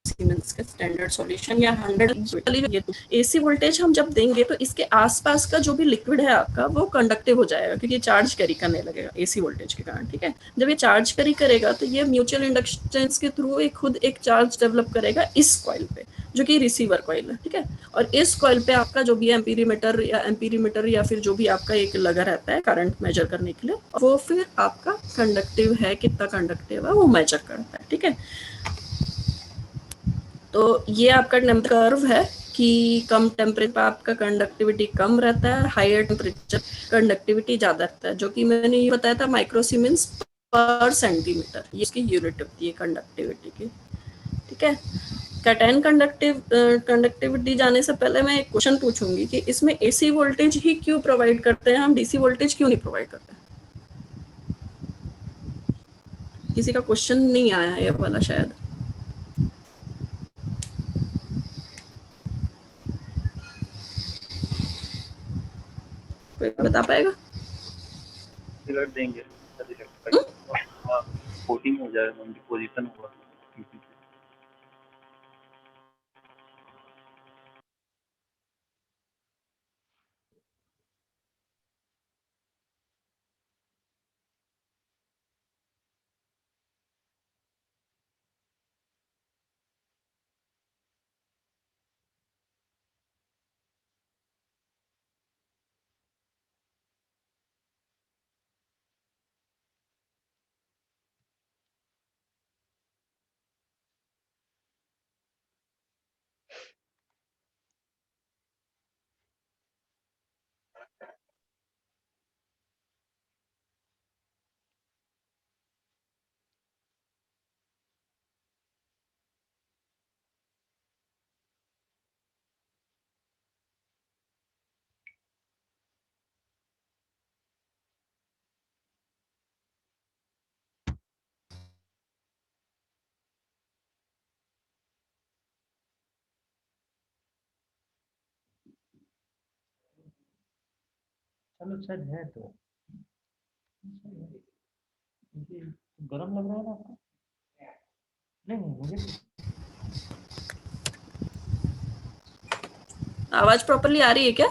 सीमेंस का स्टैंडर्ड सॉल्यूशन या 100 एसी वोल्टेज हम जब देंगे तो इसके आसपास का जो भी लिक्विड है आपका वो कंडक्टिव हो जाएगा, क्योंकि चार्ज कैरी करने लगेगा एसी वोल्टेज के कारण, ठीक है। जब ये चार्ज कैरी करेगा तो ये म्यूचुअल इंडक्टेंस के थ्रू एक खुद एक चार्ज डेवलप करेगा इस कॉइल पे, जो कि रिसीवर कॉइल है, ठीक है। और इस कॉइल पे आपका जो भी एम्पीरीमीटर या फिर जो भी आपका एक लगा रहता है करंट मेजर करने के लिए, वो फिर आपका कंडक्टिव है, कितना कंडक्टिव है वो मेजर करता है, ठीक है। तो ये आपका कर्व है कि कम टेम्परेचर पर आपका कंडक्टिविटी कम रहता है, हायर टेम्परेचर कंडक्टिविटी ज़्यादा रहता है, जो कि मैंने ये बताया था माइक्रोसीमेंस पर सेंटीमीटर, ये इसकी यूनिट होती है कंडक्टिविटी की, ठीक है। कैटायन कंडक्टिविटी जाने से पहले मैं एक क्वेश्चन पूछूंगी कि इसमें एसी वोल्टेज ही क्यों प्रोवाइड करते हैं, हम डीसी वोल्टेज क्यों नहीं प्रोवाइड करते? किसी का क्वेश्चन नहीं आया है ये वाला शायद। कोई बता पाएगा? देंगे, कोटिंग हो जाएगा, पोजीशन होगा। चलो सर है तो गरम लग रहा है ना आपको? नहीं मुझे आवाज प्रॉपरली आ रही है क्या?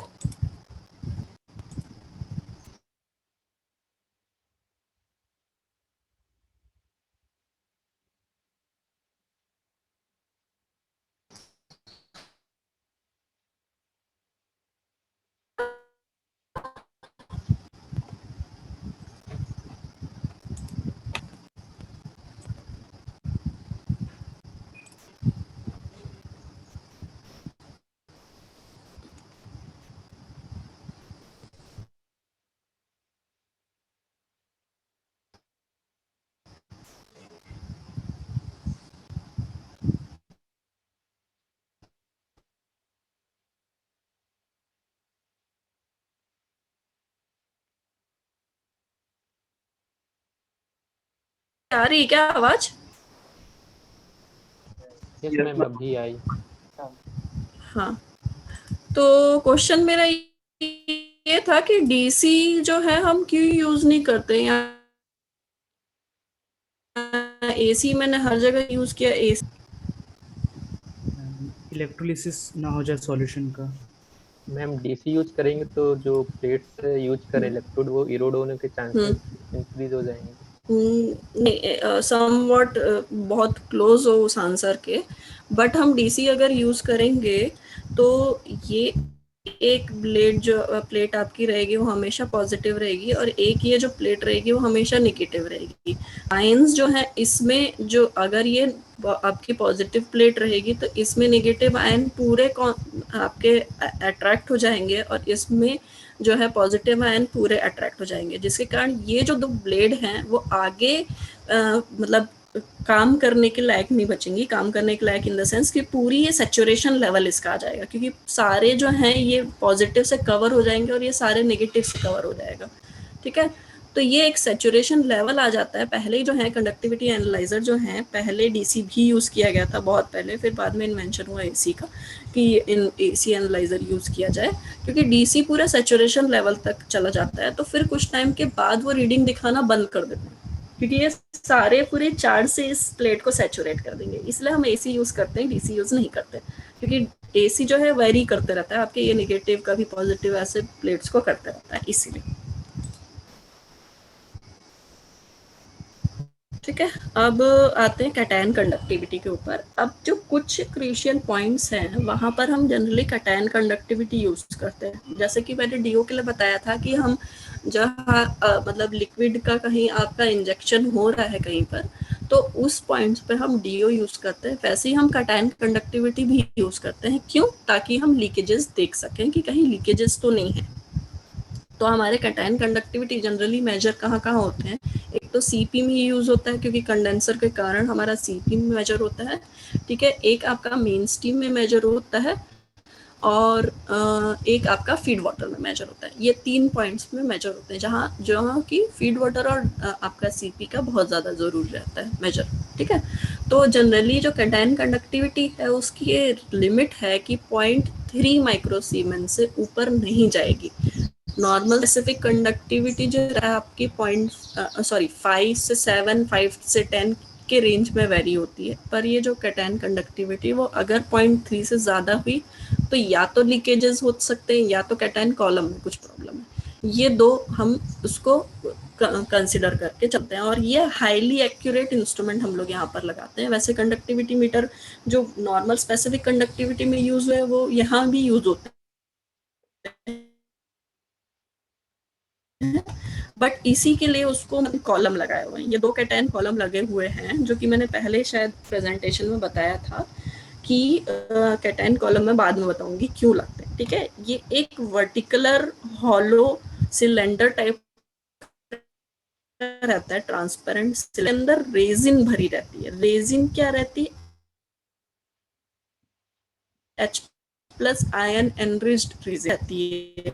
आ रही है क्या आवाज? यस मैम अभी आई। हाँ, तो क्वेश्चन मेरा ये था कि डीसी जो है हम क्यों यूज नहीं करते, या एसी मैंने हर जगह यूज किया। एसी इलेक्ट्रोलिसिस ना हो जाए सॉल्यूशन का। मैम डीसी यूज करेंगे तो जो प्लेट्स यूज कर इलेक्ट्रोड वो इरोड होने के चांसेस इंक्रीज हो जाएंगे। नहीं, समवॉट बहुत क्लोज हो उस आंसर के, बट हम डीसी अगर यूज करेंगे तो ये एक प्लेट आपकी रहेगी वो हमेशा पॉजिटिव रहेगी, और एक ये जो प्लेट रहेगी वो हमेशा नेगेटिव रहेगी। आयंस जो है इसमें, जो अगर ये आपकी पॉजिटिव प्लेट रहेगी तो इसमें नेगेटिव आयन पूरे आपके अट्रैक्ट हो जाएंगे, और इसमें जो है पॉजिटिव आयन पूरे अट्रैक्ट हो जाएंगे, जिसके कारण ये जो दो ब्लेड हैं वो आगे मतलब काम करने के लायक नहीं बचेंगी। काम करने के लायक इन द सेंस कि पूरी ये सैचुरेशन लेवल इसका आ जाएगा, क्योंकि सारे जो हैं ये पॉजिटिव से कवर हो जाएंगे और ये सारे नेगेटिव से कवर हो जाएगा। ठीक है, तो ये एक सैचुरेशन लेवल आ जाता है। पहले जो है कंडक्टिविटी एनालाइजर जो है, पहले डीसी भी यूज किया गया था बहुत पहले, फिर बाद में इन्वेंशन हुआ एसी का कि इन एसी एनालाइजर यूज किया जाए, क्योंकि डीसी पूरा सैचुरेशन लेवल तक चला जाता है, तो फिर कुछ टाइम के बाद वो रीडिंग दिखाना बंद कर देते हैं, क्योंकि ये सारे पूरे चार्ज से इस प्लेट को सैचुरेट कर देंगे। इसलिए हम एसी यूज करते हैं, डीसी यूज नहीं करते, क्योंकि एसी जो है वेरी करते रहता है आपके ये नेगेटिव का भी पॉजिटिव ऐसे प्लेट्स को करते रहता है, इसीलिए। ठीक है, अब आते हैं कैटायन कंडक्टिविटी के ऊपर। अब जो कुछ क्रूशियल पॉइंट्स हैं वहाँ पर हम जनरली कैटायन कंडक्टिविटी यूज करते हैं। जैसे कि मैंने डीओ के लिए बताया था कि हम जहाँ मतलब लिक्विड का कहीं आपका इंजेक्शन हो रहा है कहीं पर, तो उस पॉइंट्स पे हम डीओ यूज करते हैं। वैसे ही हम कैटायन कंडक्टिविटी भी यूज करते हैं। क्यों? ताकि हम लीकेजेस देख सकें कि कहीं लीकेजेस तो नहीं है। तो हमारे कैटायन कंडक्टिविटी जनरली मेजर कहाँ कहाँ होते हैं? एक तो सीपी में यूज होता है, क्योंकि कंडेंसर के कारण हमारा सीपी में मेजर होता है। ठीक है, एक आपका मेन स्ट्रीम में मेजर होता है, और एक आपका फीड वाटर में मेजर होता है। ये 3 पॉइंट्स में मेजर होते हैं, जहाँ की फीड वाटर और आपका सीपी का बहुत ज़्यादा ज़रूरी रहता है मेजर। ठीक है, तो जनरली जो कैटायन कंडक्टिविटी है उसकी ये लिमिट है कि 0.3 माइक्रोसीमेन से ऊपर नहीं जाएगी। नॉर्मल स्पेसिफिक कंडक्टिविटी जो है आपकी 5 से 7, 5 से 10 के रेंज में वेरी होती है, पर ये जो कैटायन कंडक्टिविटी वो अगर 0.3 से ज़्यादा हुई तो या तो लीकेजेस हो सकते हैं, या तो कैटायन कॉलम में कुछ प्रॉब्लम है। ये दो हम उसको कंसिडर करके चलते हैं, और ये हाईली एक्यूरेट इंस्ट्रूमेंट हम लोग यहाँ पर लगाते हैं। वैसे कंडक्टिविटी मीटर जो नॉर्मल स्पेसिफिक कंडक्टिविटी में यूज हुए वो यहाँ भी यूज होते हैं, बट इसी के लिए उसको कॉलम लगाए हुए हैं। ये 2 कैटायन कॉलम लगे हुए हैं, जो कि मैंने पहले शायद प्रेजेंटेशन में बताया था कि कैटायन कॉलम में बाद में बताऊंगी क्यों लगते हैं। ठीक है, ये एक वर्टिकुलर हॉलो सिलेंडर टाइप रहता है, ट्रांसपेरेंट सिलेंडर, रेजिन भरी रहती है। रेजिन क्या रहती है? H+ आयन एनरिच्ड रेजिन रहती है।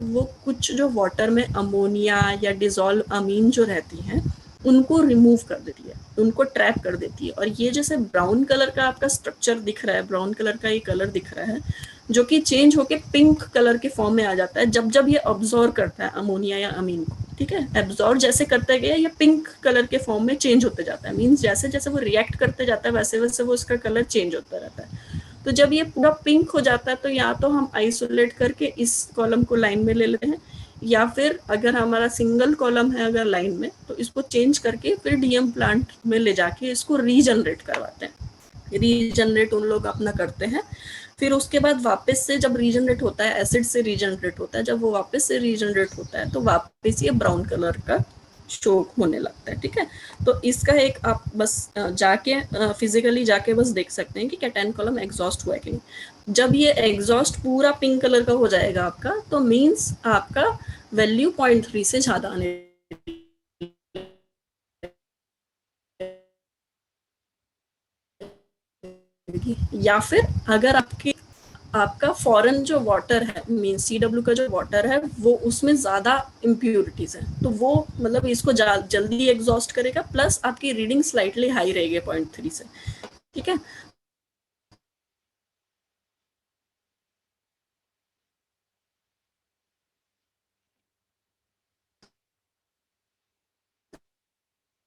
वो कुछ जो वाटर में अमोनिया या डिजोल्व अमीन जो रहती हैं उनको रिमूव कर देती है, उनको ट्रैप कर देती है। और ये जैसे ब्राउन कलर का आपका स्ट्रक्चर दिख रहा है, ब्राउन कलर का ये कलर दिख रहा है, जो कि चेंज होके पिंक कलर के फॉर्म में आ जाता है जब जब ये ऑब्जॉर्व करता है अमोनिया या अमीन को, ठीक है। एब्जॉर्व जैसे करते गए ये पिंक कलर के फॉर्म में चेंज होते जाता है, मीन्स जैसे जैसे वो रिएक्ट करते जाता है वैसे वैसे वो उसका कलर चेंज होता रहता है। तो जब ये पूरा पिंक हो जाता है तो या तो हम आइसोलेट करके इस कॉलम को लाइन में ले लेते हैं, या फिर अगर हमारा सिंगल कॉलम है अगर लाइन में तो इसको चेंज करके फिर डीएम प्लांट में ले जाके इसको रीजनरेट करवाते हैं। रीजनरेट उन लोग अपना करते हैं, फिर उसके बाद वापस से जब रीजनरेट होता है, एसिड से रीजनरेट होता है, जब वो वापस से रीजनरेट होता है तो वापस ये ब्राउन कलर का शो होने लगता है, ठीक है। तो इसका एक आप बस जाके फिजिकली जाके बस देख सकते हैं कि कैटायन कॉलम एग्जॉस्ट हुआ है कि नहीं। जब ये एग्जॉस्ट पूरा पिंक कलर का हो जाएगा आपका, तो मीन्स आपका वैल्यू 0.3 से ज्यादा आने, या फिर अगर आपका फॉरेन जो वाटर है, मीन CW का जो वाटर है वो उसमें ज्यादा इम्प्योरिटीज है, तो वो मतलब इसको जल्दी एग्जॉस्ट करेगा, प्लस आपकी रीडिंग स्लाइटली हाई रहेगी 0.3 से, ठीक है।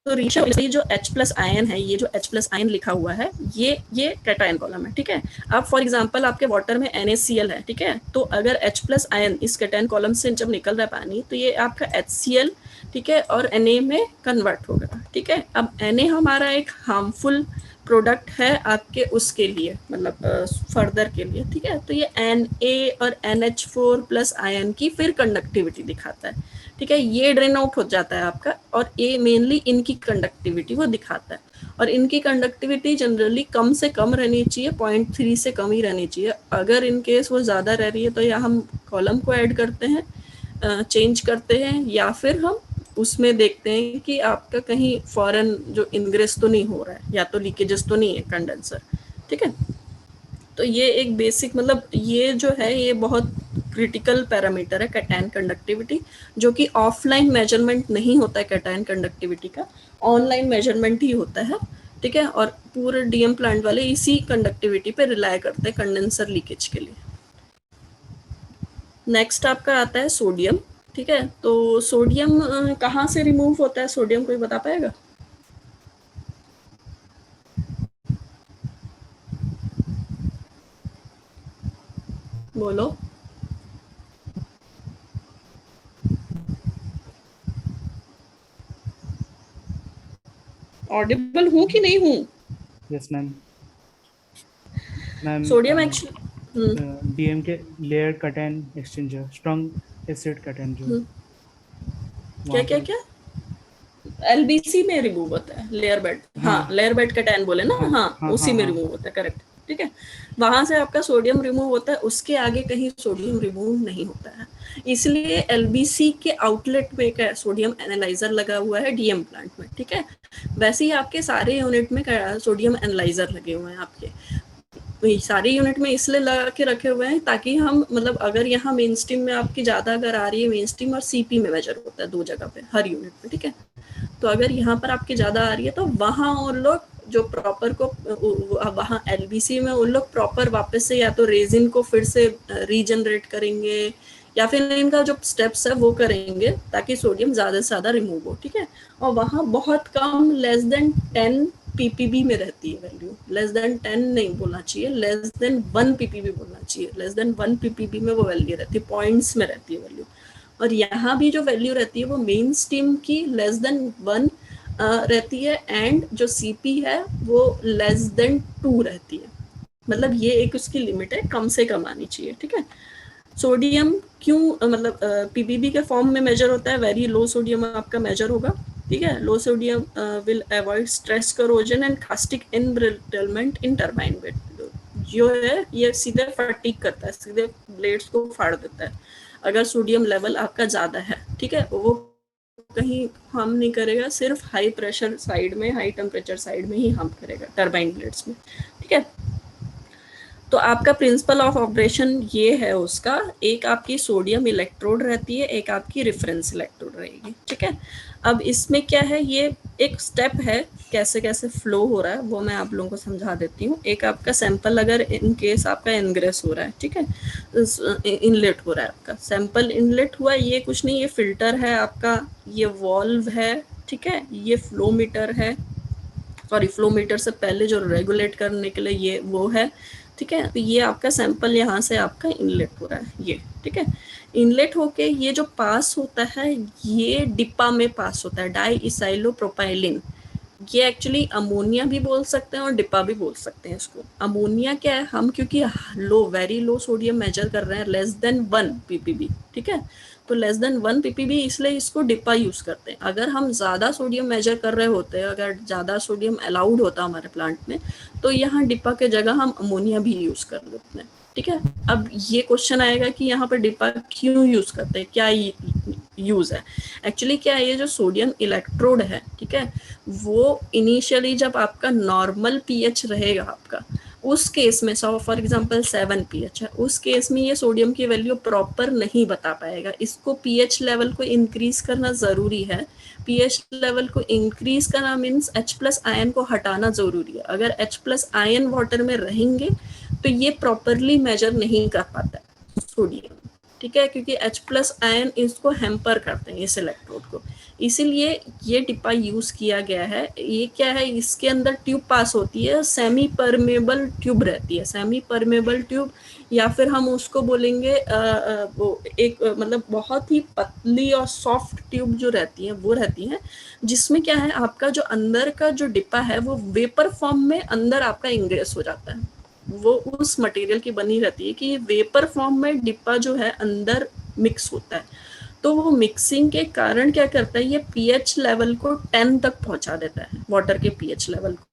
तो ये जो H+ आयन है, ये जो H+ आयन लिखा हुआ है, ये कैटायन कॉलम है, ठीक है। अब फॉर एग्जांपल आपके वाटर में NaCl है, ठीक है, तो अगर H+ आयन इस कैटायन कॉलम से जब निकल रहा है पानी, तो ये आपका HCl, ठीक है, और Na में कन्वर्ट होगा, ठीक है। अब Na हमारा एक हार्मफुल प्रोडक्ट है आपके उसके लिए, मतलब फर्दर के लिए, ठीक है। तो ये Na और NH4+ आयन की फिर कंडक्टिविटी दिखाता है, ठीक है। ये ड्रेन आउट हो जाता है आपका, और ये मेनली इनकी कंडक्टिविटी वो दिखाता है, और इनकी कंडक्टिविटी जनरली कम से कम रहनी चाहिए, 0.3 से कम ही रहनी चाहिए। अगर इन केस वो ज़्यादा रह रही है तो या हम कॉलम को ऐड करते हैं, चेंज करते हैं, या फिर हम उसमें देखते हैं कि आपका कहीं फॉरेन जो इनग्रेस तो नहीं हो रहा है, या तो लीकेजेस तो नहीं है कंडेंसर, ठीक है। तो ये एक बेसिक, मतलब ये जो है ये बहुत क्रिटिकल पैरामीटर है कैटायन कंडक्टिविटी, जो कि ऑफलाइन मेजरमेंट नहीं होता है कैटायन कंडक्टिविटी का, ऑनलाइन मेजरमेंट ही होता है, ठीक है। और पूरे डीएम प्लांट वाले इसी कंडक्टिविटी पे रिलाय करते हैं कंडेंसर लीकेज के लिए। नेक्स्ट आपका आता है सोडियम, ठीक है। तो सोडियम कहाँ से रिमूव होता है, सोडियम कोई बता पाएगा? बोलो। ऑडिबल हूँ कि नहीं हूँ? Yes ma'am. Ma'am sodium actually DM के layer cation exchanger, strong acid cation जो क्या क्या क्या LBC में रिमूव होता है, लेयर बेड, हाँ लेयर बेड कैटायन बोले ना, हाँ उसी में रिमूव होता है, करेक्ट, ठीक है। वहां से आपका सोडियम रिमूव होता है, उसके आगे कहीं सोडियम रिमूव नहीं होता है, इसलिए LBC के आउटलेट में एक सोडियम एनालाइजर लगा हुआ है डीएम प्लांट में, ठीक है। वैसे ही आपके सारे यूनिट में सोडियम एनालाइजर लगे हुए हैं आपके, सारे यूनिट में इसलिए लगा के रखे हुए हैं ताकि हम, मतलब अगर यहाँ मेन स्ट्रीम में आपकी ज़्यादा अगर आ रही है, मेन स्ट्रीम और CP में मेजर होता है 2 जगह पे हर यूनिट में, ठीक है। तो अगर यहाँ पर आपकी ज़्यादा आ रही है तो वहाँ उन लोग जो प्रॉपर को, वहाँ LBC में उन लोग प्रॉपर वापस से या तो रेजिन को फिर से रीजनरेट करेंगे, या फिर इनका जो स्टेप्स है वो करेंगे ताकि सोडियम ज़्यादा से ज़्यादा रिमूव हो, ठीक है। और वहाँ बहुत कम, लेस देन 10 ppb में रहती है वैल्यू, लेस देन 10 नहीं बोलना चाहिए, लेस देन 1 ppb बोलना चाहिए, लेस देन 1 ppb में वो वैल्यू रहती है, पॉइंट्स में रहती है वैल्यू। और यहाँ भी जो वैल्यू रहती है वो मेन स्ट्रीम की लेस देन 1 रहती है, एंड जो CP है वो लेस देन 2 रहती है, मतलब ये एक उसकी लिमिट है, कम से कम आनी चाहिए, ठीक है। सोडियम क्यों, मतलब PPB के फॉर्म में मेजर होता है, वेरी लो सोडियम आपका मेजर होगा, ठीक है। लो sodium will avoid stress corrosion and caustic एनब्रिटलमेंट in turbine bed, जो है ये सीधे फटीक करता है, सीधे ब्लेड्स को फाड़ देता है अगर सोडियम लेवल आपका ज़्यादा है, ठीक है। वो कहीं हार्म नहीं करेगा, सिर्फ हाई प्रेशर साइड में, हाई टेम्परेचर साइड में ही हार्म करेगा टरबाइन ब्लेड्स में, ठीक है। तो आपका प्रिंसिपल ऑफ ऑपरेशन ये है उसका, एक आपकी सोडियम इलेक्ट्रोड रहती है, एक आपकी रेफरेंस इलेक्ट्रोड रहेगी, ठीक है। अब इसमें क्या है, ये एक स्टेप है, कैसे कैसे फ्लो हो रहा है वो मैं आप लोगों को समझा देती हूँ। एक आपका सैंपल अगर इन केस आपका इनग्रेस हो रहा है, ठीक है, इनलेट हो रहा है, आपका सैंपल इनलेट हुआ, ये कुछ नहीं, ये फिल्टर है आपका, ये वॉल्व है, ठीक है, ये फ्लो मीटर है, सॉरी फ्लो मीटर से पहले जो रेगुलेट करने के लिए ये वो है, ठीक है। तो ये आपका सैंपल यहाँ से आपका इनलेट हो रहा है, ये ठीक है। इनलेट होके ये जो पास होता है, ये डिब्बा में पास होता है, डाई इसाइलो प्रोपाइलिन। ये एक्चुअली अमोनिया भी बोल सकते हैं और डिब्बा भी बोल सकते हैं इसको। अमोनिया क्या है, हम क्योंकि लो वेरी लो सोडियम मेजर कर रहे हैं, लेस देन 1 ppb, ठीक है, तो लेस देन 1 ppb इसलिए इसको डिब्बा यूज करते हैं। अगर हम ज़्यादा सोडियम मेजर कर रहे होते हैं, अगर ज़्यादा सोडियम अलाउड होता हमारे प्लांट में, तो यहाँ डिब्बा के जगह हम अमोनिया भी यूज कर लेते हैं, ठीक है। अब ये क्वेश्चन आएगा कि यहाँ पर डिब्बा क्यों यूज करते हैं, क्या यूज है। एक्चुअली क्या है, ये जो सोडियम इलेक्ट्रोड है, ठीक है, वो इनिशियली जब आपका नॉर्मल पीएच रहेगा आपका, उस केस में फॉर एग्जांपल 7 पीएच है, उस केस में ये सोडियम की वैल्यू प्रॉपर नहीं बता पाएगा। इसको पीएच लेवल को इंक्रीज करना ज़रूरी है। पीएच लेवल को इंक्रीज करना मीन्स H प्लस आयन को हटाना ज़रूरी है। अगर H प्लस आयन वाटर में रहेंगे तो ये प्रॉपरली मेजर नहीं कर पाता है सोडियम, ठीक है, क्योंकि H प्लस आयन इसको हैम्पर करते हैं इस इलेक्ट्रोड को, इसीलिए ये डिब्बा यूज किया गया है। ये क्या है, इसके अंदर ट्यूब पास होती है, सेमी परमेबल ट्यूब रहती है, सेमी परमेबल ट्यूब, या फिर हम उसको बोलेंगे वो एक मतलब बहुत ही पतली और सॉफ्ट ट्यूब जो रहती है वो रहती है, जिसमें क्या है, आपका जो अंदर का जो डिब्बा है वो वेपर फॉर्म में अंदर आपका इंग्रेस हो जाता है। वो उस मटेरियल की बनी रहती है कि वेपर फॉर्म में डिब्बा जो है अंदर मिक्स होता है। तो वो मिक्सिंग के कारण क्या करता है, ये पीएच लेवल को 10 तक पहुंचा देता है, वाटर के पीएच लेवल को।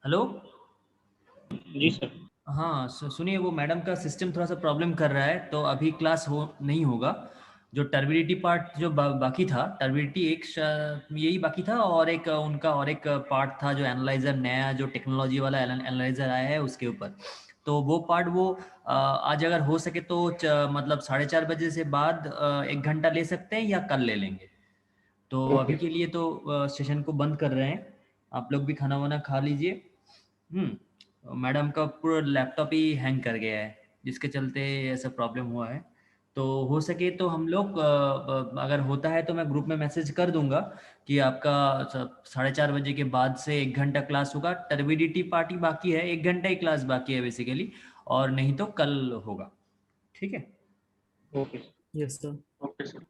हेलो। जी सर। हाँ सुनिए, वो मैडम का सिस्टम थोड़ा सा प्रॉब्लम कर रहा है, तो अभी क्लास नहीं होगा। जो टर्बिडिटी पार्ट जो बाकी था, टर्बिडिटी यही बाकी था, और एक उनका और एक पार्ट था जो एनालाइजर, नया जो टेक्नोलॉजी वाला एनालाइजर आया है उसके ऊपर। तो वो पार्ट वो आज अगर हो सके तो मतलब 4:30 बजे से बाद 1 घंटा ले सकते हैं या कल ले लेंगे। तो अभी के लिए तो सेशन को बंद कर रहे हैं, आप लोग भी खाना वाना खा लीजिए। मैडम का पूरा लैपटॉप ही हैंग कर गया है, जिसके चलते ऐसा प्रॉब्लम हुआ है। तो हो सके तो हम लोग अगर होता है तो मैं ग्रुप में मैसेज कर दूंगा कि आपका 4:30 बजे के बाद से 1 घंटा क्लास होगा। टर्बिडिटी पार्टी बाकी है, 1 घंटा ही क्लास बाकी है बेसिकली, और नहीं तो कल होगा। ठीक है। Okay. Yes sir. Okay sir.